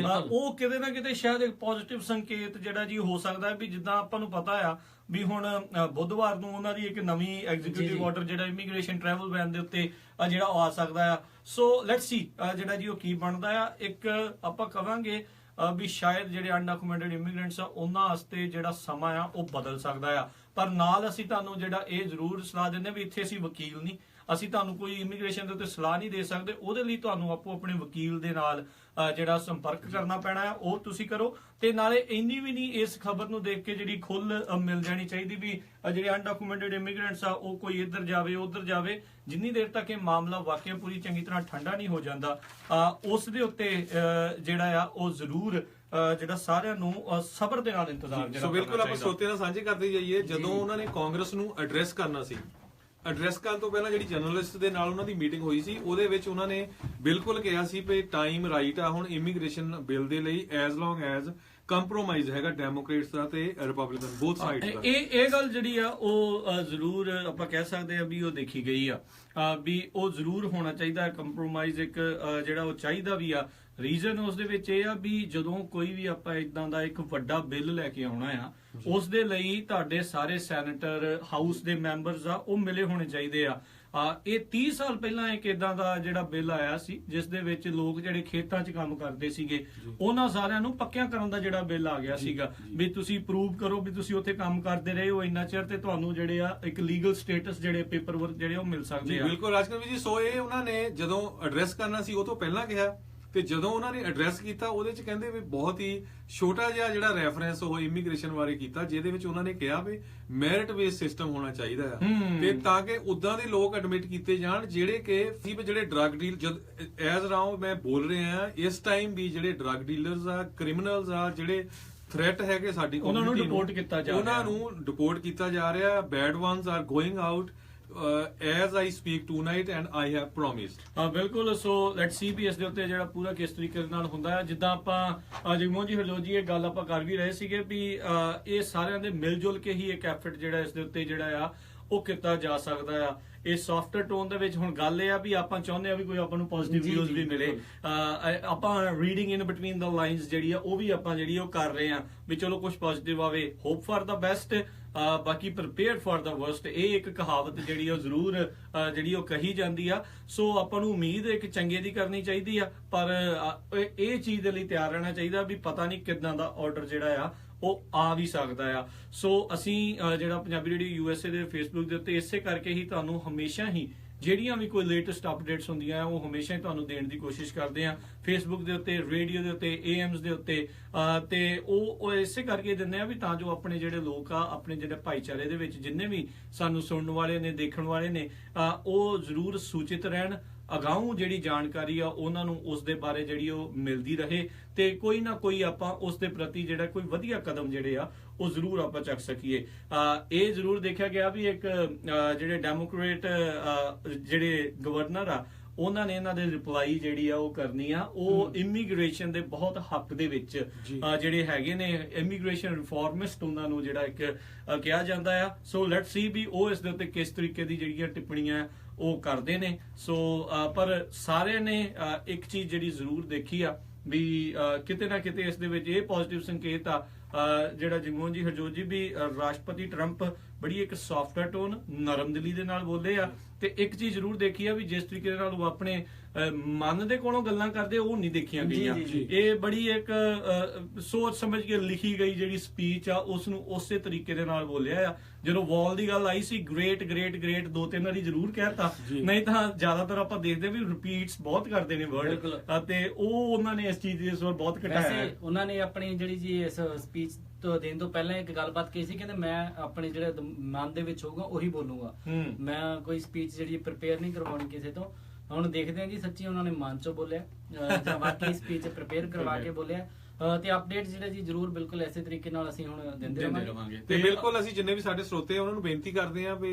Speaker 3: ਉਹ ਕਿਤੇ ਨਾ ਕਿਤੇ ਸ਼ਾਇਦ ਇੱਕ ਪੋਜ਼ਿਟਿਵ ਸੰਕੇਤ ਜਿਹੜਾ ਜੀ ਹੋ ਸਕਦਾ ਵੀ ਜਿੱਦਾਂ ਆਪਾਂ ਨੂੰ ਪਤਾ ਆ ਵੀ ਹੁਣ ਬੁੱਧਵਾਰ ਨੂੰ ਉਹਨਾਂ ਦੀ ਇੱਕ ਨਵੀਂ ਐਗਜ਼ੀਕਿਊਟਿਵ ਆਰਡਰ ਜਿਹੜਾ ਇਮੀਗ੍ਰੇਸ਼ਨ ਟਰੈਵਲ ਬੈਨ ਦੇ ਉੱਤੇ ਜਿਹੜਾ ਆ ਸਕਦਾ ਆ। ਸੋ ਲੈਟਸ ਸੀ ਜਿਹੜਾ ਜੀ ਉਹ ਕੀ ਬਣਦਾ ਆ। ਇੱਕ ਆਪਾਂ ਕਵਾਂਗੇ ਵੀ ਸ਼ਾਇਦ ਜਿਹੜੇ ਅਨਡਾਕੂਮੈਂਟਡ ਇਮੀਗ੍ਰੈਂਟਸ ਆ ਉਹਨਾਂ ਵਾਸਤੇ ਜਿਹੜਾ ਸਮਾਂ ਆ ਉਹ ਬਦਲ ਸਕਦਾ ਆ। ਪਰ ਨਾਲ ਅਸੀਂ ਤੁਹਾਨੂੰ ਜਿਹੜਾ ਇਹ ਜ਼ਰੂਰ ਸਲਾਹ ਦਿੰਦੇ ਵੀ ਇੱਥੇ ਅਸੀਂ ਵਕੀਲ ਨਹੀਂ, ਅਸੀਂ ਤੁਹਾਨੂੰ ਕੋਈ ਇਮੀਗ੍ਰੇਸ਼ਨ ਦੇ ਉੱਤੇ ਸਲਾਹ ਨਹੀਂ ਦੇ ਸਕਦੇ। ਉਹਦੇ ਲਈ ਤੁਹਾਨੂੰ ਆਪੋ ਆਪਣੇ ਵਕੀਲ ਦੇ ਨਾਲ ਜਿਹੜਾ ਸੰਪਰਕ ਕਰਨਾ ਪੈਣਾ ਆ, ਉਹ ਤੁਸੀਂ ਕਰੋ। ਤੇ ਨਾਲੇ ਇੰਨੀ ਵੀ ਨਹੀਂ ਇਸ ਖਬਰ ਨੂੰ ਦੇਖ ਕੇ ਜਿਹੜੀ ਖੁੱਲ ਮਿਲ ਜਾਣੀ ਚਾਹੀਦੀ ਵੀ ਜਿਹੜੇ ਅਨਡਾਕੂਮੈਂਟਡ ਇਮੀਗ੍ਰੈਂਟਸ ਆ ਉਹ ਕੋਈ ਇੱਧਰ ਜਾਵੇ ਉੱਧਰ ਜਾਵੇ। ਜਿੰਨੀ ਦੇਰ ਤੱਕ ਇਹ ਮਾਮਲਾ ਵਾਕਿਆ ਪੂਰੀ ਚੰਗੀ ਤਰ੍ਹਾਂ ਠੰਡਾ ਨਹੀਂ ਹੋ ਜਾਂਦਾ ਉਸ ਦੇ ਉੱਤੇ ਜਿਹੜਾ ਆ ਉਹ ਜ਼ਰੂਰ ਜਿਹੜਾ ਸਾਰਿਆਂ ਨੂੰ ਸਬਰ ਦੇ ਨਾਲ ਇੰਤਜ਼ਾਰ ਜਿਹੜਾ
Speaker 2: ਬਿਲਕੁਲ ਆਪਾਂ ਸਰੋਤਿਆਂ ਨਾਲ ਸਾਂਝੇ ਕਰਦੇ ਜਾਈਏ। ਜਦੋਂ ਉਹਨਾਂ ਨੇ ਕਾਂਗਰਸ ਨੂੰ ਐਡਰੈਸ ਕਰਨਾ ਸੀ, ਐਡਰੈਸ ਕਰਨ ਤੋਂ ਪਹਿਲਾਂ ਜਿਹੜੀ ਜਰਨਲਿਸਟ ਦੇ ਨਾਲ ਉਹਨਾਂ ਦੀ ਮੀਟਿੰਗ ਹੋਈ ਸੀ ਉਹਦੇ ਵਿੱਚ ਉਹਨਾਂ ਨੇ ਬਿਲਕੁਲ ਕਿਹਾ ਸੀ ਵੀ ਟਾਈਮ ਰਾਈਟ ਆ ਹੁਣ ਇਮੀਗ੍ਰੇਸ਼ਨ ਬਿੱਲ ਦੇ ਲਈ ਐਜ਼ ਲੌਂਗ ਐਜ਼ ਕੰਪਰੋਮਾਈਜ਼ ਹੈਗਾ ਡੈਮੋਕ੍ਰੇਟਸ ਦਾ ਤੇ ਰਿਪਬਲਿਕਨ ਬੋਥ ਸਾਈਡਸ ਦਾ। ਇਹ
Speaker 3: ਗੱਲ ਜਿਹੜੀ ਆ ਉਹ ਜ਼ਰੂਰ ਆਪਾਂ ਕਹਿ ਸਕਦੇ ਆ ਵੀ ਉਹ ਦੇਖੀ ਗਈ ਆ ਵੀ ਉਹ ਜ਼ਰੂਰ ਹੋਣਾ ਚਾਹੀਦਾ ਕੰਪਰੋਮਾਈਜ਼ ਇੱਕ ਜਿਹੜਾ ਉਹ ਚਾਹੀਦਾ ਵੀ ਆ। ਰੀਜ਼ਨ ਉਸ ਦੇ ਵਿੱਚ ਇਹ ਆ ਵੀ ਜਦੋਂ ਕੋਈ ਵੀ ਆਪਾਂ ਇਦਾਂ ਦਾ ਇੱਕ ਵੱਡਾ ਬਿੱਲ ਲੈ ਕੇ ਆਉਣਾ ਆ ਉਸ ਦੇ ਲਈ ਤੁਹਾਡੇ ਸਾਰੇ ਸੈਨੇਟਰ ਹਾਊਸ ਦੇ ਮੈਂਬਰਸ ਆ ਉਹ ਮਿਲੇ ਹੋਣੇ ਚਾਹੀਦੇ ਆ। ਇਹ 30 ਸਾਲ ਪਹਿਲਾਂ ਇੱਕ ਇਦਾਂ ਦਾ ਜਿਹੜਾ ਬਿੱਲ ਆਇਆ ਸੀ ਜਿਸ ਦੇ ਵਿੱਚ ਲੋਕ ਜਿਹੜੇ ਖੇਤਾਂ 'ਚ ਕੰਮ ਕਰਦੇ ਸੀਗੇ ਉਹਨਾਂ ਸਾਰਿਆਂ ਨੂੰ ਪੱਕਿਆਂ ਕਰਨ ਦਾ ਜਿਹੜਾ ਬਿੱਲ ਆ ਗਿਆ ਸੀਗਾ ਵੀ ਤੁਸੀਂ ਪ੍ਰੂਵ ਕਰੋ ਵੀ ਤੁਸੀਂ ਉੱਥੇ ਕੰਮ ਕਰਦੇ ਰਹੇ ਹੋ ਇੰਨਾ ਚਿਰ ਤੇ ਤੁਹਾਨੂੰ ਜਿਹੜੇ ਆ ਇੱਕ ਲੀਗਲ ਸਟੇਟਸ ਜਿਹੜੇ ਪੇਪਰ ਵਰਕ ਜਿਹੜੇ ਉਹ ਮਿਲ ਸਕਦੇ ਆ।
Speaker 2: ਬਿਲਕੁਲ ਰਾਜਕਵੀ ਜੀ। ਸੋ ਇਹ ਉਹਨਾਂ ਨੇ ਜਦੋਂ ਐਡਰੈਸ ਕਰਨਾ ਸੀ ਉਹ ਤੋਂ ਪਹਿਲਾਂ ਕਿਹਾ ਤੇ ਜਦੋਂ ਉਹਨਾਂ ਨੇ ਐਡਰੈਸ ਕੀਤਾ ਉਹਦੇ ਚ ਕਹਿੰਦੇ ਵੀ ਬਹੁਤ ਹੀ ਛੋਟਾ ਜਿਹਾ ਜਿਹੜਾ ਰੈਫਰੈਂਸ ਉਹ ਇਮੀਗ੍ਰੇਸ਼ਨ ਬਾਰੇ ਕੀਤਾ ਜਿਹਦੇ ਵਿੱਚ ਉਹਨਾਂ ਨੇ ਕਿਹਾ ਵੀ ਮੈਰਿਟ ਬੇਸ ਸਿਸਟਮ ਹੋਣਾ ਚਾਹੀਦਾ ਆ ਤੇ ਤਾਂ ਕਿ ਉਦਾਂ ਦੇ ਲੋਕ ਐਡਮਿਟ ਕੀਤੇ ਜਾਣ ਜਿਹੜੇ ਕਿ ਜਿਹੜੇ ਡਰੱਗ ਡੀਲ ਐਜ਼ ਰਾਉ ਮੈਂ ਬੋਲ ਰਿਹਾ ਆ ਇਸ ਟਾਈਮ ਵੀ ਜਿਹੜੇ ਡਰੱਗ ਡੀਲਰਸ ਆ ਕ੍ਰਿਮੀਨਲਸ ਆ ਜਿਹੜੇ ਥ੍ਰੈਟ ਹੈਗੇ ਸਾਡੀ
Speaker 3: ਉਹਨਾਂ ਨੂੰ ਡਿਪੋਰਟ
Speaker 2: ਕੀਤਾ ਜਾ ਰਿਹਾ bad ones are going out as I speak tonight and I have promised।
Speaker 3: ਬਿਲਕੁਲ। ਸੋ ਲੈਟਸ ਸੀ ਵੀ ਇਸ ਦੇ ਉੱਤੇ ਜਿਹੜਾ ਪੂਰਾ ਕਿਸ ਤਰੀਕੇ ਨਾਲ ਹੁੰਦਾ ਹੈ ਜਿੱਦਾਂ ਆਪਾਂ ਜਗਮੋਹਨ ਜੀ ਹਰਜੋਤ ਜੀ ਇਹ ਗੱਲ ਆਪਾਂ ਕਰ ਵੀ ਰਹੇ ਸੀਗੇ ਵੀ ਇਹ ਸਾਰਿਆਂ ਦੇ ਮਿਲ ਜੁਲ ਕੇ ਹੀ ਇੱਕ ਐਫਰਟ ਜਿਹੜਾ ਇਸ ਦੇ ਉੱਤੇ ਜਿਹੜਾ ਆ ਉਹ ਕੀਤਾ ਜਾ ਸਕਦਾ ਆ। ਇਹ ਸੌਫਟਰ ਟੋਨ ਦੇ ਵਿੱਚ ਹੁਣ ਗੱਲ ਇਹ ਆ ਵੀ ਆਪਾਂ ਚਾਹੁੰਦੇ ਆ ਵੀ ਕੋਈ ਆਪਾਂ ਨੂੰ ਪੋਜ਼ਿਟਿਵ ਨਿਊਜ਼ ਵੀ ਮਿਲੇ। ਆਪਾਂ reading in between the lines ਜਿਹੜੀ ਆ ਉਹ ਵੀ ਆਪਾਂ ਜਿਹੜੀ ਉਹ ਕਰ ਰਹੇ ਆ ਵੀ ਚਲੋ ਕੁਝ ਪੋਜ਼ਿਟਿਵ ਆਵੇ। ਹੋਪ ਫॉर ਦਾ ਬੈਸਟ, ਬਾਕੀ ਪ੍ਰੀਪੇਅਰਡ ਫॉर ਦਾ ਵਰਸਟ। ਇਹ ਇੱਕ ਕਹਾਵਤ ਜਿਹੜੀ ਉਹ ਜ਼ਰੂਰ ਜਿਹੜੀ ਉਹ ਕਹੀ ਜਾਂਦੀ ਆ। ਸੋ ਆਪਾਂ ਨੂੰ ਉਮੀਦ ਇੱਕ ਚੰਗੇ ਦੀ ਕਰਨੀ ਚਾਹੀਦੀ ਆ ਪਰ ਇਹ ਚੀਜ਼ ਦੇ ਲਈ ਤਿਆਰ ਰਹਿਣਾ ਚਾਹੀਦਾ ਵੀ ਪਤਾ ਨਹੀਂ ਕਿੱਦਾਂ ਦਾ ਆਰਡਰ ਜਿਹੜਾ ਆ ਉਹ ਆ ਵੀ ਸਕਦਾ ਆ। ਸੋ ਅਸੀਂ ਜਿਹੜਾ ਪੰਜਾਬੀ ਰੇਡੀਓ USA ਦੇ ਫੇਸਬੁੱਕ ਦੇ ਉੱਤੇ ਇਸੇ ਕਰਕੇ ਹੀ ਤੁਹਾਨੂੰ ਹਮੇਸ਼ਾ ਹੀ ਜਿਹੜੀਆਂ ਵੀ ਕੋਈ ਲੇਟੈਸਟ ਅਪਡੇਟਸ ਹੁੰਦੀਆਂ ਉਹ ਹਮੇਸ਼ਾ ਹੀ ਤੁਹਾਨੂੰ ਦੇਣ ਦੀ ਕੋਸ਼ਿਸ਼ ਕਰਦੇ ਆ ਫੇਸਬੁੱਕ ਦੇ ਉੱਤੇ, ਰੇਡੀਓ ਦੇ ਉੱਤੇ, AMs ਦੇ ਉੱਤੇ, ਤੇ ਉਹ ਇਸੇ ਕਰਕੇ ਦਿੰਦੇ ਆ ਵੀ ਤਾਂ ਜੋ ਆਪਣੇ ਜਿਹੜੇ ਲੋਕ ਆ, ਆਪਣੇ ਜਿਹੜੇ ਭਾਈਚਾਰੇ ਦੇ ਵਿੱਚ ਜਿੰਨੇ ਵੀ ਸਾਨੂੰ ਸੁਣਨ ਵਾਲੇ ਨੇ, ਦੇਖਣ ਵਾਲੇ ਨੇ, ਉਹ ਜ਼ਰੂਰ ਸੂਚਿਤ ਰਹਿਣ, ਅਗਾਊਂ ਜਿਹੜੀ ਜਾਣਕਾਰੀ ਆ ਉਹਨਾਂ ਨੂੰ ਉਸ ਦੇ ਬਾਰੇ ਜਿਹੜੀ ਉਹ ਮਿਲਦੀ ਰਹੇ, ਤੇ ਕੋਈ ਨਾ ਕੋਈ ਆਪਾਂ ਉਸ ਦੇ ਪ੍ਰਤੀ ਜਿਹੜਾ ਕੋਈ ਵਧੀਆ ਕਦਮ ਜਿਹੜੇ ਆ ਉਹ ਜ਼ਰੂਰ ਆਪਾਂ ਚੱਕ ਸਕੀਏ। ਇਹ ਜ਼ਰੂਰ ਦੇਖਿਆ ਗਿਆ ਵੀ ਇੱਕ ਜਿਹੜੇ ਡੈਮੋਕ੍ਰੇਟ ਜਿਹੜੇ ਗਵਰਨਰ ਆ ਉਹਨਾਂ ਨੇ ਇਹਨਾਂ ਦੇ ਰਿਪਲਾਈ ਜਿਹੜੀ ਆ ਉਹ ਕਰਨੀ ਆ, ਉਹ ਇਮੀਗ੍ਰੇਸ਼ਨ ਦੇ ਬਹੁਤ ਹੱਕ ਦੇ ਵਿੱਚ ਜਿਹੜੇ ਹੈਗੇ ਨੇ, ਇਮੀਗ੍ਰੇਸ਼ਨ ਰਿਫਾਰਮਿਸਟ ਉਹਨਾਂ ਨੂੰ ਜਿਹੜਾ ਇੱਕ ਕਿਹਾ ਜਾਂਦਾ ਆ। ਸੋ ਲੈਟਸ ਸੀ ਵੀ ਉਹ ਇਸ ਦੇ ਉੱਤੇ ਕਿਸ ਤਰੀਕੇ ਦੀ ਜਿਹੜੀਆਂ ਟਿੱਪਣੀਆਂ ਉਹ ਕਰਦੇ ਨੇ। ਸੋ ਪਰ ਸਾਰਿਆਂ ਨੇ ਇੱਕ ਚੀਜ਼ ਜਿਹੜੀ ਜ਼ਰੂਰ ਦੇਖੀ ਆ ਵੀ ਕਿਤੇ ਨਾ ਕਿਤੇ ਇਸ ਦੇ ਵਿੱਚ ਇਹ ਪੋਜ਼ਿਟਿਵ ਸੰਕੇਤ ਆ ਜਿਹੜਾ ਜਗਮੋਹਨ ਜੀ ਹਰਜੋਤ ਜੀ ਵੀ ਰਾਸ਼ਟਰਪਤੀ ਟਰੰਪ ਬੜੀ ਇੱਕ ਸੌਫਟਵੇਅਰ ਟੋਨ, ਨਰਮ ਦਿਲੀ ਦੇ ਨਾਲ ਬੋਲੇ ਆ, ਤੇ ਇੱਕ ਚੀਜ਼ ਜ਼ਰੂਰ ਦੇਖੀ ਆ ਵੀ ਜਿਸ ਤਰੀਕੇ ਦੇ ਨਾਲ ਉਹ ਆਪਣੇ ਮਨ ਦੇ ਕੋਲੋਂ ਗੱਲਾਂ ਕਰਦੇ ਉਹ ਨਹੀਂ ਦੇਖੀਆਂ ਗਈਆਂ। ਇਹ ਬੜੀ ਇੱਕ ਸੋਚ ਸਮਝ ਕੇ ਲਿਖੀ ਗਈ ਜਿਹੜੀ ਸਪੀਚ ਆ ਉਸ ਨੂੰ ਉਸੇ ਤਰੀਕੇ ਦੇ ਨਾਲ ਬੋਲਿਆ ਆ। ਜਦੋਂ ਵਾਲ ਦੀ ਗੱਲ ਆਈ ਸੀ, ਗ੍ਰੇਟ ਗ੍ਰੇਟ ਗ੍ਰੇਟ 2-3 ਵਾਰੀ ਜ਼ਰੂਰ ਕਹਿਤਾ, ਨਹੀਂ ਤਾਂ ਜ਼ਿਆਦਾਤਰ ਆਪਾਂ ਦੇਖਦੇ ਵੀ ਰਿਪੀਟਸ ਬਹੁਤ ਕਰਦੇ ਨੇ ਵਰਡ, ਤੇ ਉਹ ਉਹਨਾਂ ਨੇ ਇਸ ਚੀਜ਼ ਦੀ ਇਸ ਵਾਰ ਬਹੁਤ ਘਟਾਇਆ।
Speaker 1: ਉਹਨਾਂ ਨੇ ਆਪਣੀ ਜਿਹੜੀ ਜੀ ਇਸ ਸਪੀਚ ਤੋਂ ਦੇਣ ਤੋਂ ਪਹਿਲਾਂ ਇੱਕ ਗੱਲਬਾਤ ਕੀਤੀ ਸੀ, ਕਹਿੰਦੇ ਮੈਂ ਆਪਣੇ ਜਿਹੜੇ ਮਨ ਦੇ ਵਿੱਚ ਹੋਊਗਾ ਉਹੀ ਬੋਲੂਗਾ, ਮੈਂ ਕੋਈ ਸਪੀਚ ਜਿਹੜੀ ਪ੍ਰਿਪੇਅਰ ਨਹੀਂ ਕਰਵਾਉਣੀ ਕਿਸੇ ਤੋਂ। ਹੁਣ ਦੇਖਦੇ ਹਾਂ ਜੀ ਸੱਚੀ ਉਹਨਾਂ ਨੇ ਮਨ ਚੋਂ ਬੋਲਿਆ ਜਾਂ ਵਾਕਈ ਸਪੀਚ ਪ੍ਰਿਪੇਅਰ ਕਰਵਾ ਕੇ ਬੋਲਿਆ, ਤੇ ਅਪਡੇਟ ਜਿਹੜਾ ਜੀ ਜ਼ਰੂਰ ਬਿਲਕੁਲ ਐਸੇ ਤਰੀਕੇ ਨਾਲ ਅਸੀਂ ਹੁਣ ਦਿੰਦੇ ਰਹਾਂਗੇ।
Speaker 2: ਤੇ ਬਿਲਕੁਲ ਅਸੀਂ ਜਿੰਨੇ ਵੀ ਸਾਡੇ ਸਰੋਤੇ ਆ ਉਹਨਾਂ ਨੂੰ ਬੇਨਤੀ ਕਰਦੇ ਆ ਵੀ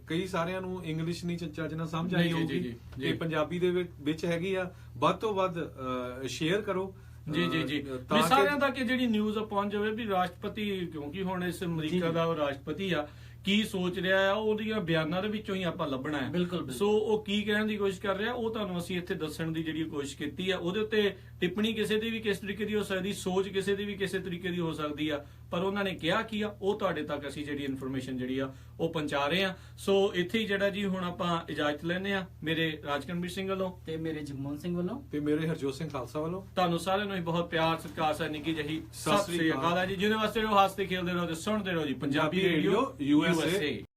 Speaker 2: ਕਈ ਸਾਰਿਆਂ ਨੂੰ ਇੰਗਲਿਸ਼ ਨਹੀਂ ਚੱਜ ਨਾਲ ਸਮਝ ਆਈ ਹੋਊਗੀ, ਤੇ ਪੰਜਾਬੀ ਦੇ ਵਿੱਚ ਹੈਗੀ ਆ, ਵੱਧ ਤੋਂ ਵੱਧ ਸ਼ੇਅਰ ਕਰੋ
Speaker 3: ਜੀ ਸਾਰਿਆਂ ਤੱਕ ਜਿਹੜੀ ਨਿਊਜ਼ ਪਹੁੰਚ ਜਾਵੇ ਵੀ ਰਾਸ਼ਟਰਪਤੀ, ਕਿਉਂਕਿ ਹੁਣ ਇਸ ਅਮਰੀਕਾ ਦਾ ਉਹ ਰਾਸ਼ਟਰਪਤੀ ਆ, ਕੀ ਸੋਚ ਰਿਹਾ ਆ ਉਹਦੀਆਂ ਬਿਆਨਾਂ ਦੇ ਵਿੱਚੋਂ ਹੀ ਆਪਾਂ ਲੱਭਣਾ ਹੈ। ਸੋ ਉਹ ਕੀ ਕਹਿਣ ਦੀ ਕੋਸ਼ਿਸ਼ ਕਰ ਰਿਹਾ ਉਹ ਤੁਹਾਨੂੰ ਅਸੀਂ ਇੱਥੇ ਦੱਸਣ ਦੀ ਜਿਹੜੀ ਕੋਸ਼ਿਸ਼ ਕੀਤੀ ਆ। ਉਹਦੇ ਉੱਤੇ ਟਿੱਪਣੀ ਕਿਸੇ ਦੀ ਵੀ ਕਿਸ ਤਰੀਕੇ ਦੀ ਹੋ ਸਕਦੀ, ਸੋਚ ਕਿਸੇ ਦੀ ਵੀ ਕਿਸੇ ਤਰੀਕੇ ਦੀ ਹੋ ਸਕਦੀ ਆ, ਪਰ ਉਹਨਾਂ ਨੇ ਕਿਹਾ ਕੀ ਆ ਉਹ ਤੁਹਾਡੇ ਤੱਕ ਅਸੀਂ ਜਿਹੜੀ ਇਨਫੋਰਮੇਸ਼ਨ ਜਿਹੜੀ ਆ ਉਹ ਪਹੁੰਚਾ ਰਹੇ ਆ। ਸੋ ਇੱਥੇ ਹੀ ਜਿਹੜਾ ਜੀ ਹੁਣ ਆਪਾਂ ਇਜਾਜ਼ਤ ਲੈਂਦੇ ਆ, ਮੇਰੇ ਰਾਜਕਰਮਵੀਰ ਸਿੰਘ ਵੱਲੋਂ,
Speaker 1: ਤੇ ਮੇਰੇ ਜਗਮੋਹਨ ਸਿੰਘ ਵੱਲੋਂ,
Speaker 2: ਤੇ ਮੇਰੇ ਹਰਜੋਤ ਸਿੰਘ ਖਾਲਸਾ ਵੱਲੋਂ
Speaker 3: ਤੁਹਾਨੂੰ ਸਾਰਿਆਂ ਨੂੰ ਬਹੁਤ ਪਿਆਰ ਸਤਿਕਾਰ ਸਾ ਨਿੱਕੀ ਜਿਹੀ ਸਤਿ ਸ੍ਰੀ ਅਕਾਲ ਜੀ। ਜਿਹਦੇ ਵਾਸਤੇ ਹੱਸਦੇ ਖੇਡਦੇ ਰਹੋ ਤੇ ਸੁਣਦੇ ਰਹੋ ਜੀ ਪੰਜਾਬੀ ਰੇਡੀਓ USA।